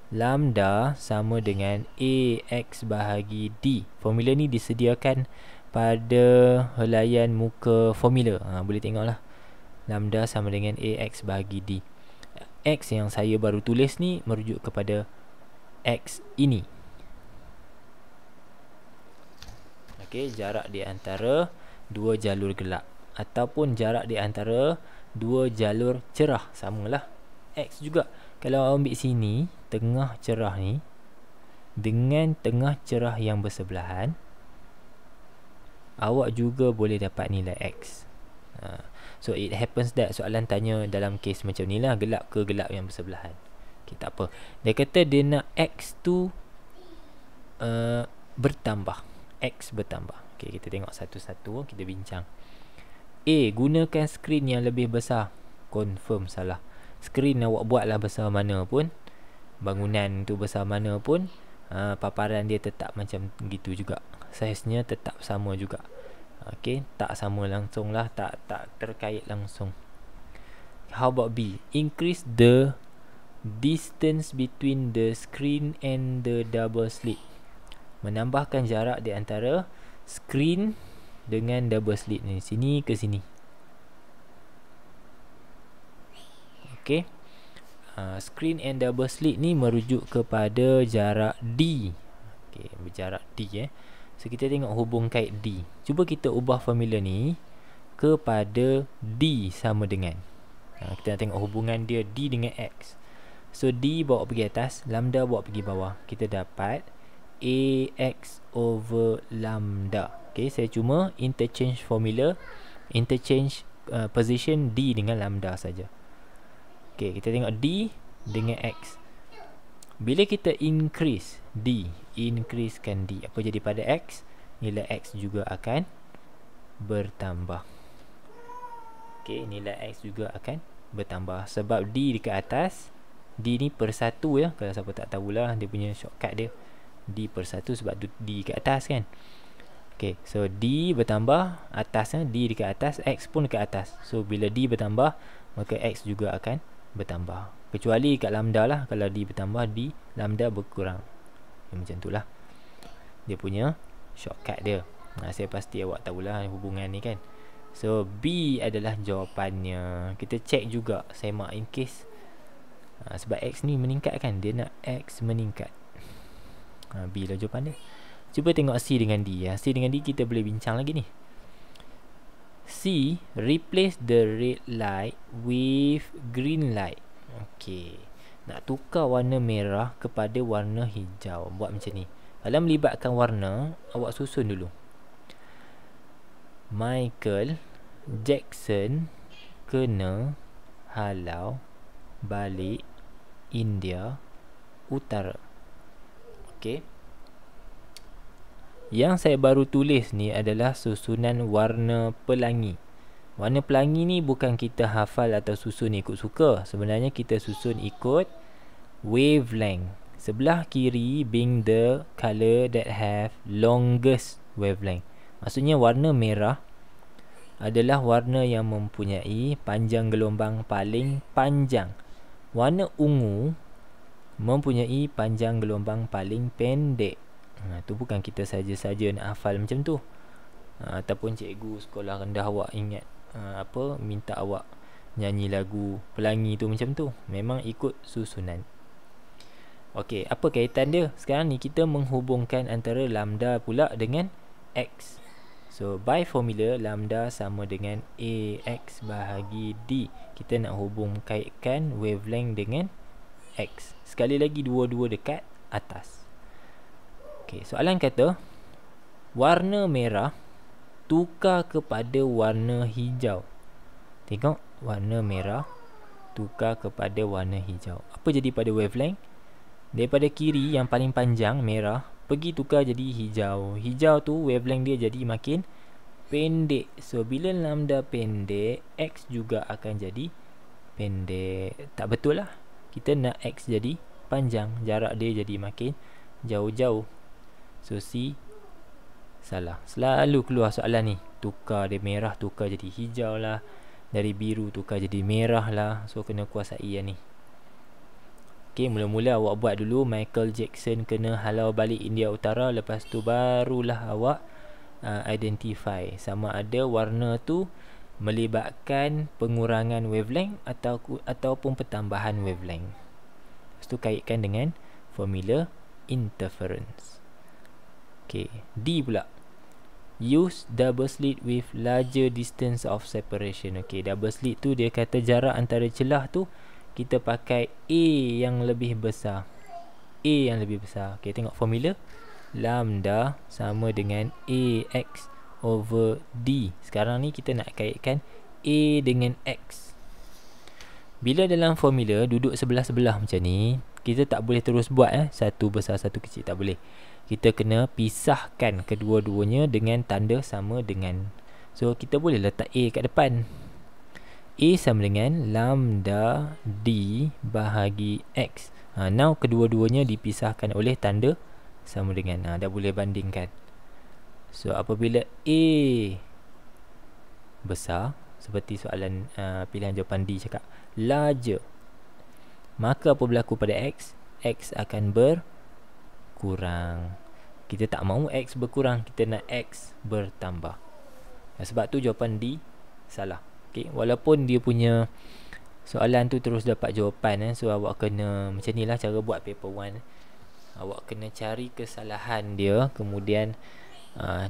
lambda sama dengan AX bahagi D. Formula ni disediakan pada helaian muka formula. Boleh tengoklah. Lambda sama dengan AX bahagi D. X yang saya baru tulis ni merujuk kepada X ini. Okey, jarak di antara dua jalur gelap ataupun jarak di antara dua jalur cerah, samalah X juga. Kalau awak ambil sini tengah cerah ni dengan tengah cerah yang bersebelahan, awak juga boleh dapat nilai X. So it happens that soalan tanya dalam kes macam ni lah, gelap ke gelap yang bersebelahan. Okay, tak apa. Dia kata dia nak X tu bertambah. X bertambah. Okay, kita tengok satu-satu, kita bincang. A, gunakan skrin yang lebih besar. Confirm salah. Skrin awak buatlah besar mana pun, bangunan tu besar mana pun, paparan dia tetap macam gitu juga. Saiznya tetap sama juga. Okey, tak sama langsung lah, tak terkait langsung. How about B? Increase the distance between the screen and the double slit. Menambahkan jarak di antara screen dengan double slit ni, sini ke sini. Okey. Screen and double slit ni merujuk kepada jarak D. Okey, berjarak D So kita tengok hubung kait D. Cuba kita ubah formula ni kepada D sama dengan, kita nak tengok hubungan dia D dengan X. So D bawa pergi atas, lambda bawa pergi bawah. Kita dapat AX over lambda. Okay, saya cuma interchange formula, interchange position D dengan lambda saja. Okay, kita tengok D dengan X. Bila kita increase D, increasekan D, apa jadi pada X? Nilai X juga akan bertambah. okey, nilai X juga akan bertambah. Sebab D dekat atas, D ni per 1 ya. Kalau siapa tak tahulah, dia punya shortcut dia D per 1 sebab D dekat atas kan. okey, so D bertambah atasnya, D dekat atas, X pun dekat atas. So bila D bertambah, maka X juga akan bertambah. Kecuali kat lambda lah, kalau D bertambah, D lambda berkurang. Macam tu lah dia punya shortcut dia. Saya pasti awak tahulah hubungan ni kan. So B adalah jawapannya. Kita check juga semak in case sebab X ni meningkat kan, dia nak X meningkat. B lah jawapan dia. Cuba tengok C dengan D ya. C dengan D kita boleh bincang lagi ni. C, replace the red light with green light. Okey, nak tukar warna merah kepada warna hijau. Buat macam ni. Kalau melibatkan warna, awak susun dulu. Michael Jackson kena halau balik India Utara. Okey. Yang saya baru tulis ni adalah susunan warna pelangi. Warna pelangi ni bukan kita hafal atau susun ikut suka. Sebenarnya kita susun ikut wavelength. Sebelah kiri being the color that have longest wavelength. Maksudnya warna merah adalah warna yang mempunyai panjang gelombang paling panjang. Warna ungu mempunyai panjang gelombang paling pendek. Tu bukan kita saja-saja nak hafal macam tu. Ataupun cikgu sekolah rendah awak ingat minta awak nyanyi lagu pelangi tu macam tu. Memang ikut susunan. Okey, apa kaitan dia? Sekarang ni kita menghubungkan antara lambda pula dengan X. So by formula lambda sama dengan AX bahagi D. Kita nak hubung kaitkan wavelength dengan X. Sekali lagi dua-dua dekat atas. Okey, soalan kata warna merah tukar kepada warna hijau. Tengok, warna merah tukar kepada warna hijau. Apa jadi pada wavelength? Daripada kiri yang paling panjang merah pergi tukar jadi hijau. Hijau tu wavelength dia jadi makin pendek. So bila lambda pendek, X juga akan jadi pendek. Tak betul lah. Kita nak X jadi panjang, jarak dia jadi makin jauh-jauh. So C salah. Selalu keluar soalan ni. Tukar dia merah, tukar jadi hijau lah. Dari biru tukar jadi merah lah. So kena kuasai yang ni. Okay, mula-mula awak buat dulu Michael Jackson kena halau balik India Utara. Lepas tu barulah awak identify sama ada warna tu melibatkan pengurangan wavelength ataupun pertambahan wavelength. Lepas tu kaitkan dengan formula interference. Okay, D pula. Use double slit with larger distance of separation. Okay, double slit tu dia kata jarak antara celah tu kita pakai A yang lebih besar. A yang lebih besar. Okay, tengok formula. Lambda sama dengan AX over D. Sekarang ni kita nak kaitkan A dengan X. Bila dalam formula duduk sebelah-sebelah macam ni, kita tak boleh terus buat satu besar satu kecil, tak boleh. Kita kena pisahkan kedua-duanya dengan tanda sama dengan. So kita boleh letak A kat depan. A sama dengan lambda D bahagi X. Now kedua-duanya dipisahkan oleh tanda sama dengan. Dah boleh bandingkan. So apabila A besar, seperti soalan pilihan jawapan D cakap larger, maka apa berlaku pada X? X akan berkurang. Kita tak mahu X berkurang, kita nak X bertambah. Sebab tu jawapan D salah. Okay, walaupun dia punya soalan tu terus dapat jawapan, so awak kena macam ni lah cara buat paper 1. Awak kena cari kesalahan dia, kemudian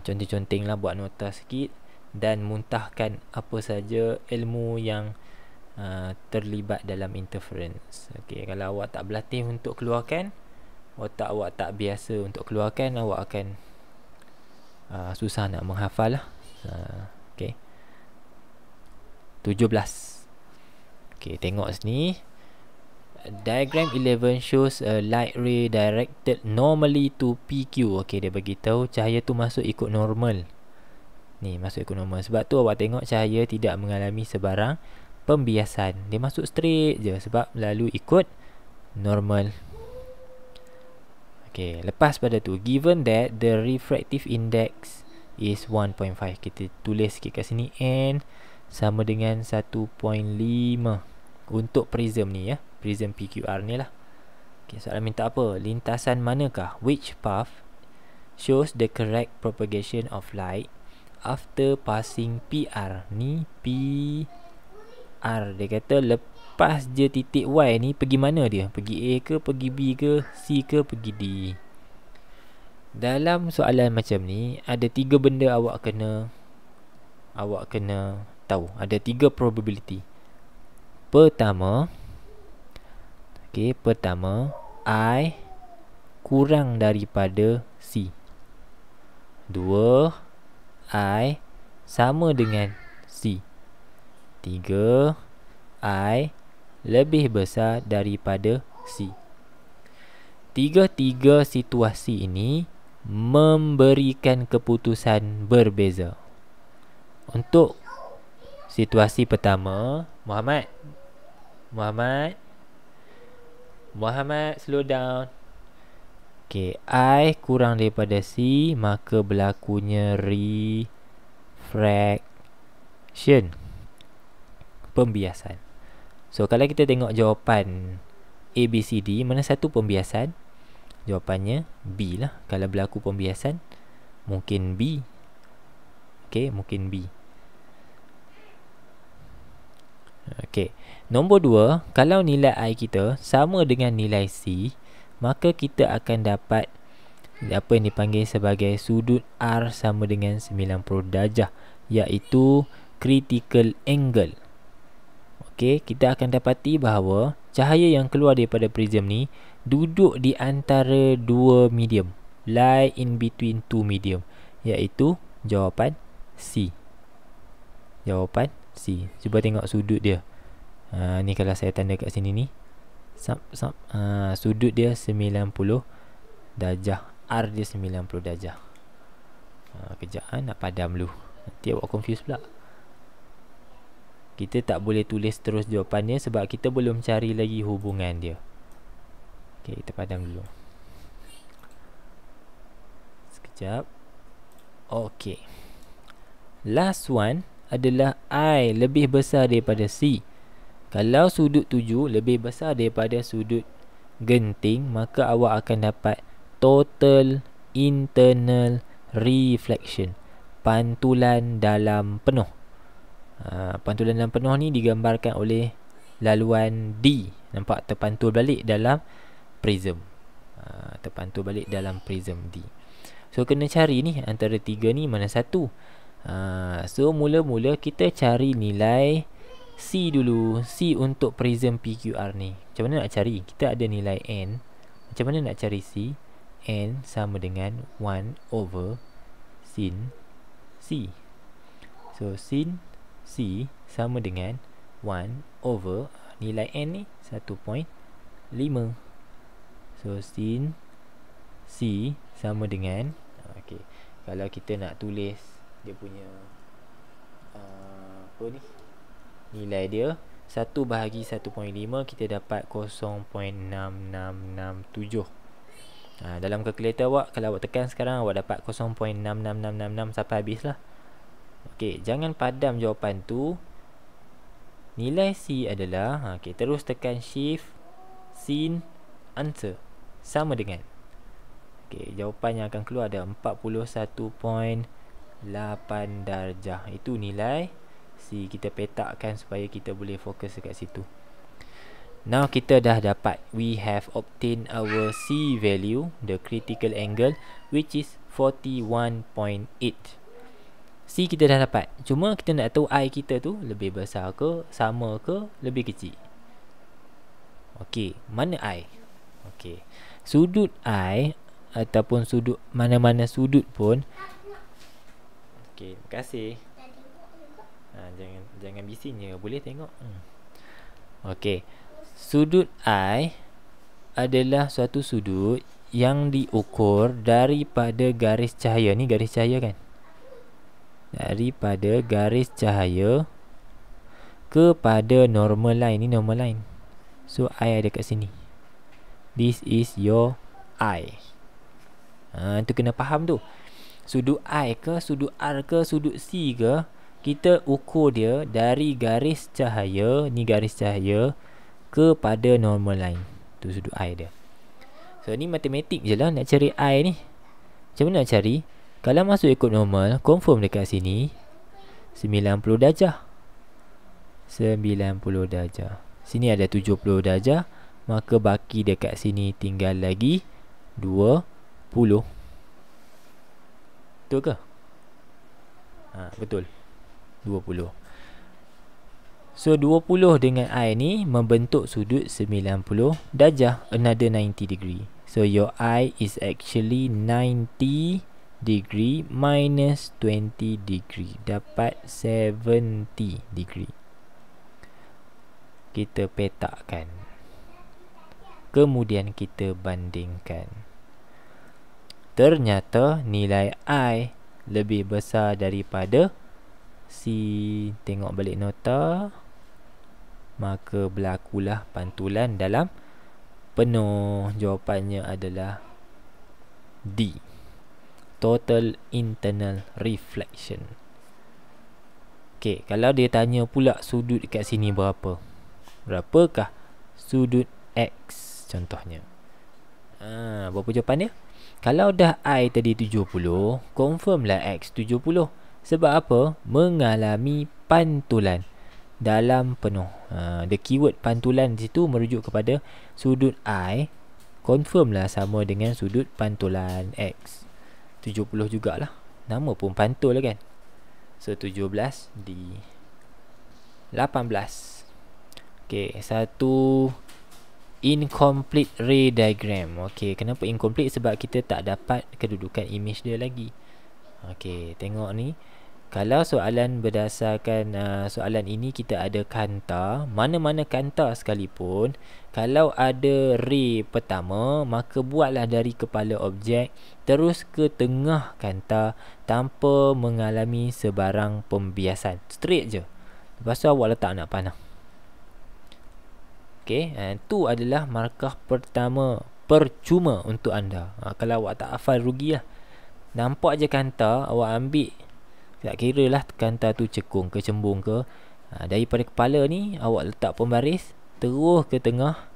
conteng-conteng lah, buat nota sikit dan muntahkan apa saja ilmu yang terlibat dalam interference. Okay, kalau awak tak berlatih untuk keluarkan, otak awak tak biasa untuk keluarkan, awak akan susah nak menghafal lah. Okay, 17. Okay, tengok sini. Diagram 11 shows a light ray directed normally to PQ. Okay, dia bagi tahu cahaya tu masuk ikut normal. Ni masuk ikut normal. Sebab tu awak tengok cahaya tidak mengalami sebarang pembiasan. Dia masuk straight je sebab lalu ikut normal. Okay, lepas pada tu, given that the refractive index is 1.5, kita tulis sikit kat sini, N sama dengan 1.5 untuk prism ni ya, prism PQR ni lah. Okay, soalan minta apa? Lintasan manakah? Which path shows the correct propagation of light after passing PR? Ni PR. Dia kata lepas je titik Y ni, pergi mana dia? Pergi A ke, pergi B ke, C ke, pergi D? Dalam soalan macam ni, ada 3 benda awak kena tahu. Ada 3 probability. Pertama, I kurang daripada C. 2, I sama dengan C. 3, I lebih besar daripada C. Tiga-tiga situasi ini memberikan keputusan berbeza. Untuk situasi pertama, Muhammad, slow down. Okay, I kurang daripada C, maka berlakunya refraction, pembiasan. So, kalau kita tengok jawapan A, B, C, D, mana satu pembiasan? Jawapannya B lah. Kalau berlaku pembiasan, mungkin B. Okay, mungkin B. Okay, nombor 2, kalau nilai I kita sama dengan nilai C, maka kita akan dapat apa yang dipanggil sebagai sudut R sama dengan 90 darjah, iaitu critical angle. Okay, kita akan dapati bahawa cahaya yang keluar daripada prism ni duduk di antara dua medium, lie in between two medium, iaitu jawapan C. Jawapan C. Cuba tengok sudut dia. Ni kalau saya tanda kat sini ni, sudut dia 90 darjah, R dia 90 darjah. Kejap nak padam dulu, nanti awak confuse pula. Kita tak boleh tulis terus jawapannya sebab kita belum cari lagi hubungan dia. Okay, kita padam dulu sekejap. Okay, last one adalah I lebih besar daripada C. Kalau sudut 7 lebih besar daripada sudut genting, maka awak akan dapat total internal reflection, pantulan dalam penuh. Pantulan dalam penuh ni digambarkan oleh laluan D. Nampak terpantul balik dalam prism. Terpantul balik dalam prism D. So kena cari ni antara 3 ni mana satu. So mula-mula kita cari nilai C dulu. C untuk prism PQR ni. Macam mana nak cari? Kita ada nilai N. Macam mana nak cari C? N sama dengan 1 over sin C. So sin C sama dengan 1 over nilai N ni 1.5. So sin C sama dengan, okay, kalau kita nak tulis dia punya apa ni, nilai dia 1 bahagi 1.5, kita dapat 0.6667. Dalam kalkulator awak, kalau awak tekan sekarang, awak dapat 0.66666 sampai habis lah. Okay, jangan padam jawapan tu. Nilai C adalah, okay, terus tekan shift, sin, answer sama dengan, okay, jawapan yang akan keluar ada 41.8 darjah. Itu nilai C. Kita petakkan supaya kita boleh fokus dekat situ. Now kita dah dapat, we have obtained our C value, the critical angle, which is 41.8. C kita dah dapat. Cuma kita nak tahu I kita tu lebih besar ke, sama ke, lebih kecil. Okey, mana I? Okey, sudut I ataupun sudut mana-mana sudut pun. Okey, terima kasih. Jangan bising je, boleh tengok. Okey, sudut I adalah suatu sudut yang diukur daripada garis cahaya. Ni garis cahaya kan? daripada garis cahaya kepada normal line. Ni normal line. So I ada kat sini. This is your I. Itu kena faham tu. Sudut I ke, sudut R ke, sudut C ke, kita ukur dia dari garis cahaya, ni garis cahaya, kepada normal line. Tu sudut I dia. So ni matematik je lah nak cari I ni. Macam mana nak cari? Kalau masuk ikut normal, confirm dekat sini 90 darjah. 90 darjah. Sini ada 70 darjah, maka baki dekat sini tinggal lagi 20. Betul ke? Betul. 20. So 20 dengan I ni membentuk sudut 90 darjah, another 90 degree. So your I is actually 90 degree minus 20 degree, dapat 70 degree. Kita petakkan, kemudian kita bandingkan. Ternyata nilai I lebih besar daripada C. Tengok balik nota, maka berlakulah pantulan dalam penuh. Jawapannya adalah D, total internal reflection. Okay, kalau dia tanya pula sudut dekat sini berapa, berapakah sudut X contohnya? Berapa jawapan dia? Kalau dah I tadi 70, confirm lah X 70. Sebab apa? Mengalami pantulan dalam penuh. The keyword pantulan di situ merujuk kepada sudut I, confirm lah sama dengan sudut pantulan X 70 jugalah. Nama pun pantul kan. So 17 di 18. Okay, satu incomplete ray diagram. Okay, kenapa incomplete? Sebab kita tak dapat kedudukan image dia lagi. Okay, tengok ni. Kalau soalan berdasarkan soalan ini kita ada kanta, mana-mana kanta sekalipun, kalau ada ray pertama, maka buatlah dari kepala objek terus ke tengah kanta tanpa mengalami sebarang pembiasan. Straight je. Lepas tu awak letak nak panah. Okay, itu adalah markah pertama percuma untuk anda. Kalau awak tak hafal, rugilah. Nampak je kanta, awak ambil, tak kira lah kanta tu cekung ke cembung ke, daripada kepala ni awak letak pembaris terus ke tengah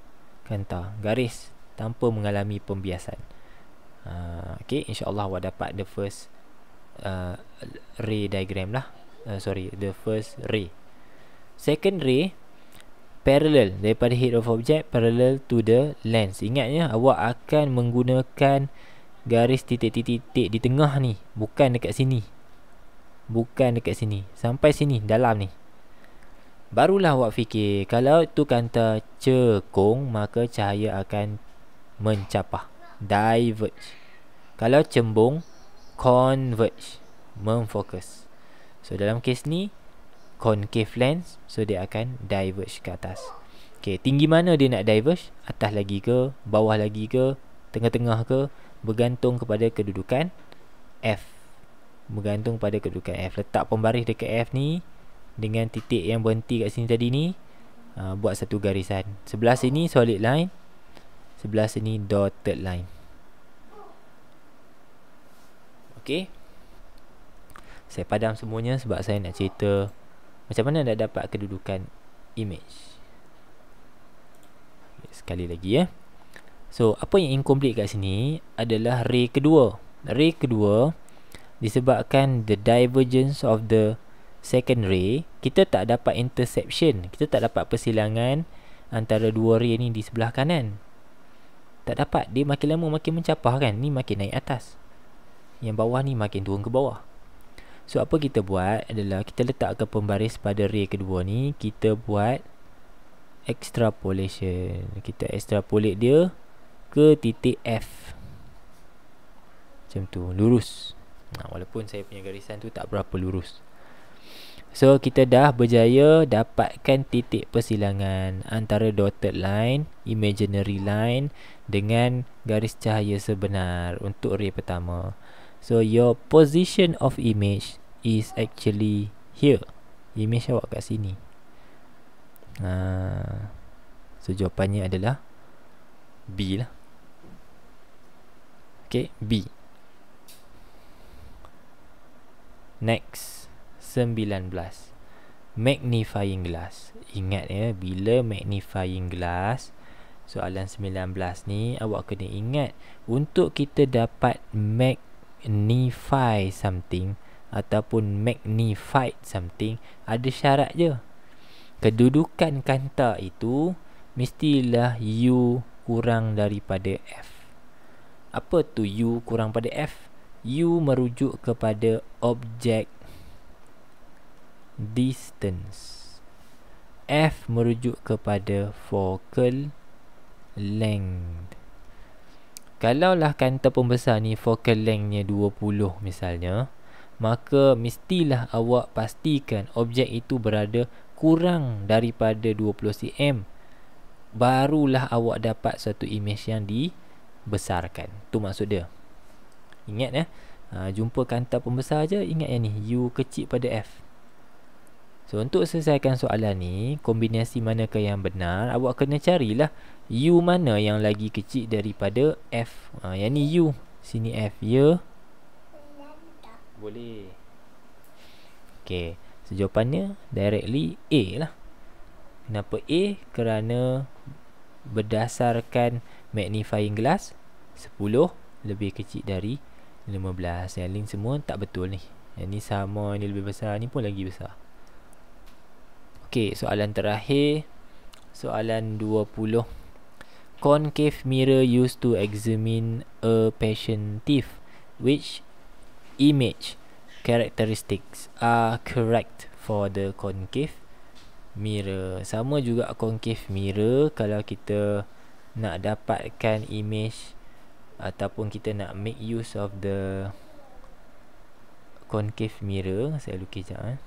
kanta, garis tanpa mengalami pembiasan. Okay, insyaAllah awak dapat the first ray diagram lah. The first ray. Second ray, parallel, daripada head of object parallel to the lens. Ingatnya awak akan menggunakan garis titik-titik di tengah ni, bukan dekat sini. Bukan dekat sini, sampai sini dalam ni. Barulah awak fikir, kalau tu kanta cekung, maka cahaya akan mencapah, diverge. Kalau cembung, converge, memfokus. So dalam kes ni concave lens, so dia akan diverge ke atas. Okay, tinggi mana dia nak diverge? Atas lagi ke, bawah lagi ke, tengah-tengah ke? Bergantung kepada kedudukan F. Bergantung pada kedudukan F. Letak pembaris dekat F ni dengan titik yang berhenti kat sini tadi ni, buat satu garisan. Sebelah sini solid line, sebelah sini dotted line. Okay, saya padam semuanya sebab saya nak cerita macam mana nak dapat kedudukan image. Sekali lagi So, apa yang incomplete kat sini adalah ray kedua. Ray kedua, disebabkan the divergence of the second ray, kita tak dapat interception, kita tak dapat persilangan antara dua ray ni di sebelah kanan. Tak dapat. Dia makin lama makin mencapah kan. Ni makin naik atas, yang bawah ni makin turun ke bawah. So apa kita buat adalah kita letakkan pembaris pada ray kedua ni, kita buat extrapolation. Kita extrapolate dia ke titik F. Macam tu, lurus. Walaupun saya punya garisan tu tak berapa lurus. So kita dah berjaya dapatkan titik persilangan antara dotted line, imaginary line dengan garis cahaya sebenar untuk ray pertama. So your position of image is actually here. Image awak kat sini. So jawapannya adalah B lah. Okay, B. Next, 19. Magnifying glass. Ingat ya, bila magnifying glass, soalan 19 ni awak kena ingat, untuk kita dapat magnify something ataupun magnified something, ada syarat je. Kedudukan kanta itu mestilah U kurang daripada F. Apa tu U kurang pada F? U merujuk kepada object distance. F merujuk kepada focal length. Kalaulah kanta pembesar ni focal lengthnya 20 misalnya, maka mestilah awak pastikan objek itu berada kurang daripada 20 cm. Barulah awak dapat satu image yang dibesarkan. Tu maksud dia. Ingat ya, jumpa kanta pembesar je, ingat yang ni, U kecil pada F. So untuk selesaikan soalan ni, kombinasi manakah yang benar, awak kena carilah U mana yang lagi kecil daripada F. Yang ni U, sini F, ya? Boleh. Okay, so jawapannya directly A lah. Kenapa A? Kerana berdasarkan magnifying glass 10 lebih kecil dari 15. Yang lain semua tak betul ni. Yang ni sama, ni lebih besar, ni pun lagi besar. Okey, soalan terakhir, soalan 20. Concave mirror used to examine a patient teeth. Which image characteristics are correct for the concave mirror? Sama juga concave mirror, kalau kita nak dapatkan image ataupun kita nak make use of the concave mirror, saya lukis sekejap.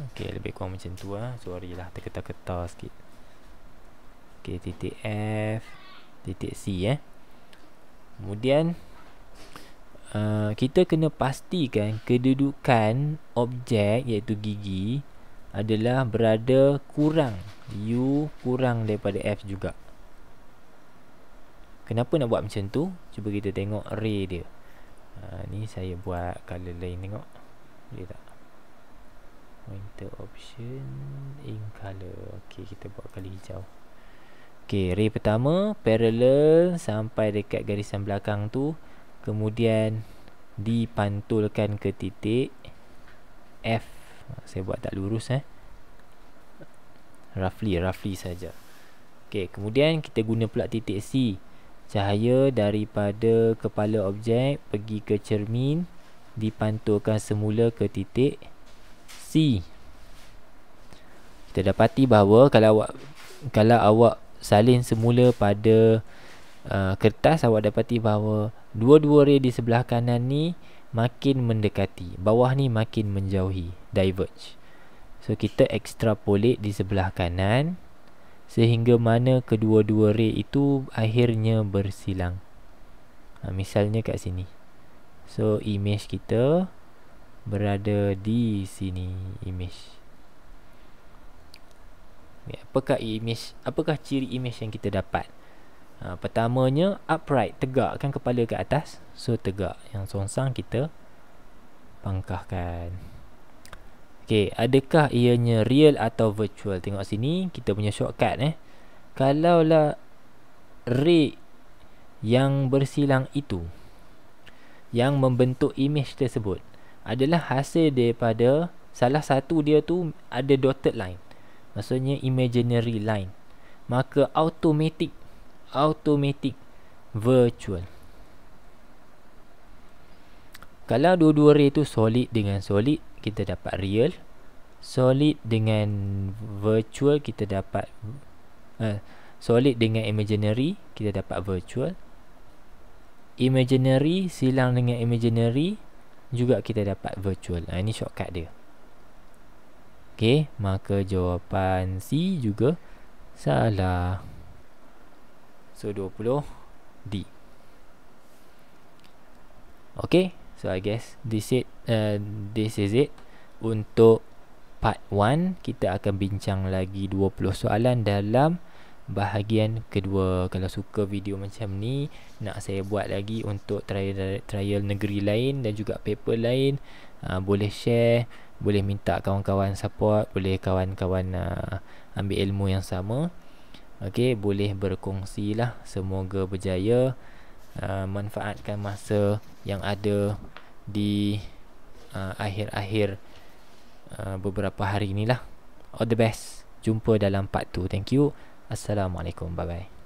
Ok, lebih kurang macam tu lah. Sorry lah, terketar-ketar sikit. Ok, titik F, titik C Kemudian kita kena pastikan kedudukan objek, iaitu gigi, adalah berada kurang U kurang daripada F juga. Kenapa nak buat macam tu? Cuba kita tengok ray dia. Ni saya buat color lain, tengok. Boleh tak? Pointer option, ink color. Ok, kita buat color hijau. Ok, ray pertama parallel sampai dekat garisan belakang tu, kemudian dipantulkan ke titik F. Saya buat tak lurus roughly saja. Ok, kemudian kita guna pula titik C. Cahaya daripada kepala objek pergi ke cermin, dipantulkan semula ke titik C. Kita dapati bahawa kalau awak salin semula pada kertas, awak dapati bahawa dua-dua ray di sebelah kanan ni makin mendekati, bawah ni makin menjauhi, diverge. So kita extrapolate di sebelah kanan sehingga mana kedua-dua ray itu akhirnya bersilang. Misalnya kat sini. So image kita berada di sini, image. Apakah ciri image yang kita dapat? Pertamanya upright, tegakkan kepala ke atas. So tegak, yang songsang kita pangkahkan. Okey, adakah ianya real atau virtual? Tengok sini, kita punya shortcut Kalaulah ray yang bersilang itu, yang membentuk image tersebut, adalah hasil daripada salah satu dia tu ada dotted line, maksudnya imaginary line, maka automatic virtual. Kalau dua-dua ray tu solid dengan solid, kita dapat real. Solid dengan virtual, kita dapat solid dengan imaginary, kita dapat virtual. Imaginary silang dengan imaginary, juga kita dapat virtual. Ini shortcut dia. Okey, maka jawapan C juga salah. So 20 D. Okay, so I guess this is it untuk part 1. Kita akan bincang lagi 20 soalan dalam bahagian kedua. Kalau suka video macam ni, nak saya buat lagi untuk trial negeri lain dan juga paper lain, boleh share, boleh minta kawan-kawan support, boleh kawan-kawan ambil ilmu yang sama. Okay, boleh berkongsi lah. Semoga berjaya. Manfaatkan masa yang ada di akhir-akhir beberapa hari ni lah. All the best. Jumpa dalam part 2. Thank you. Assalamualaikum. Bye bye.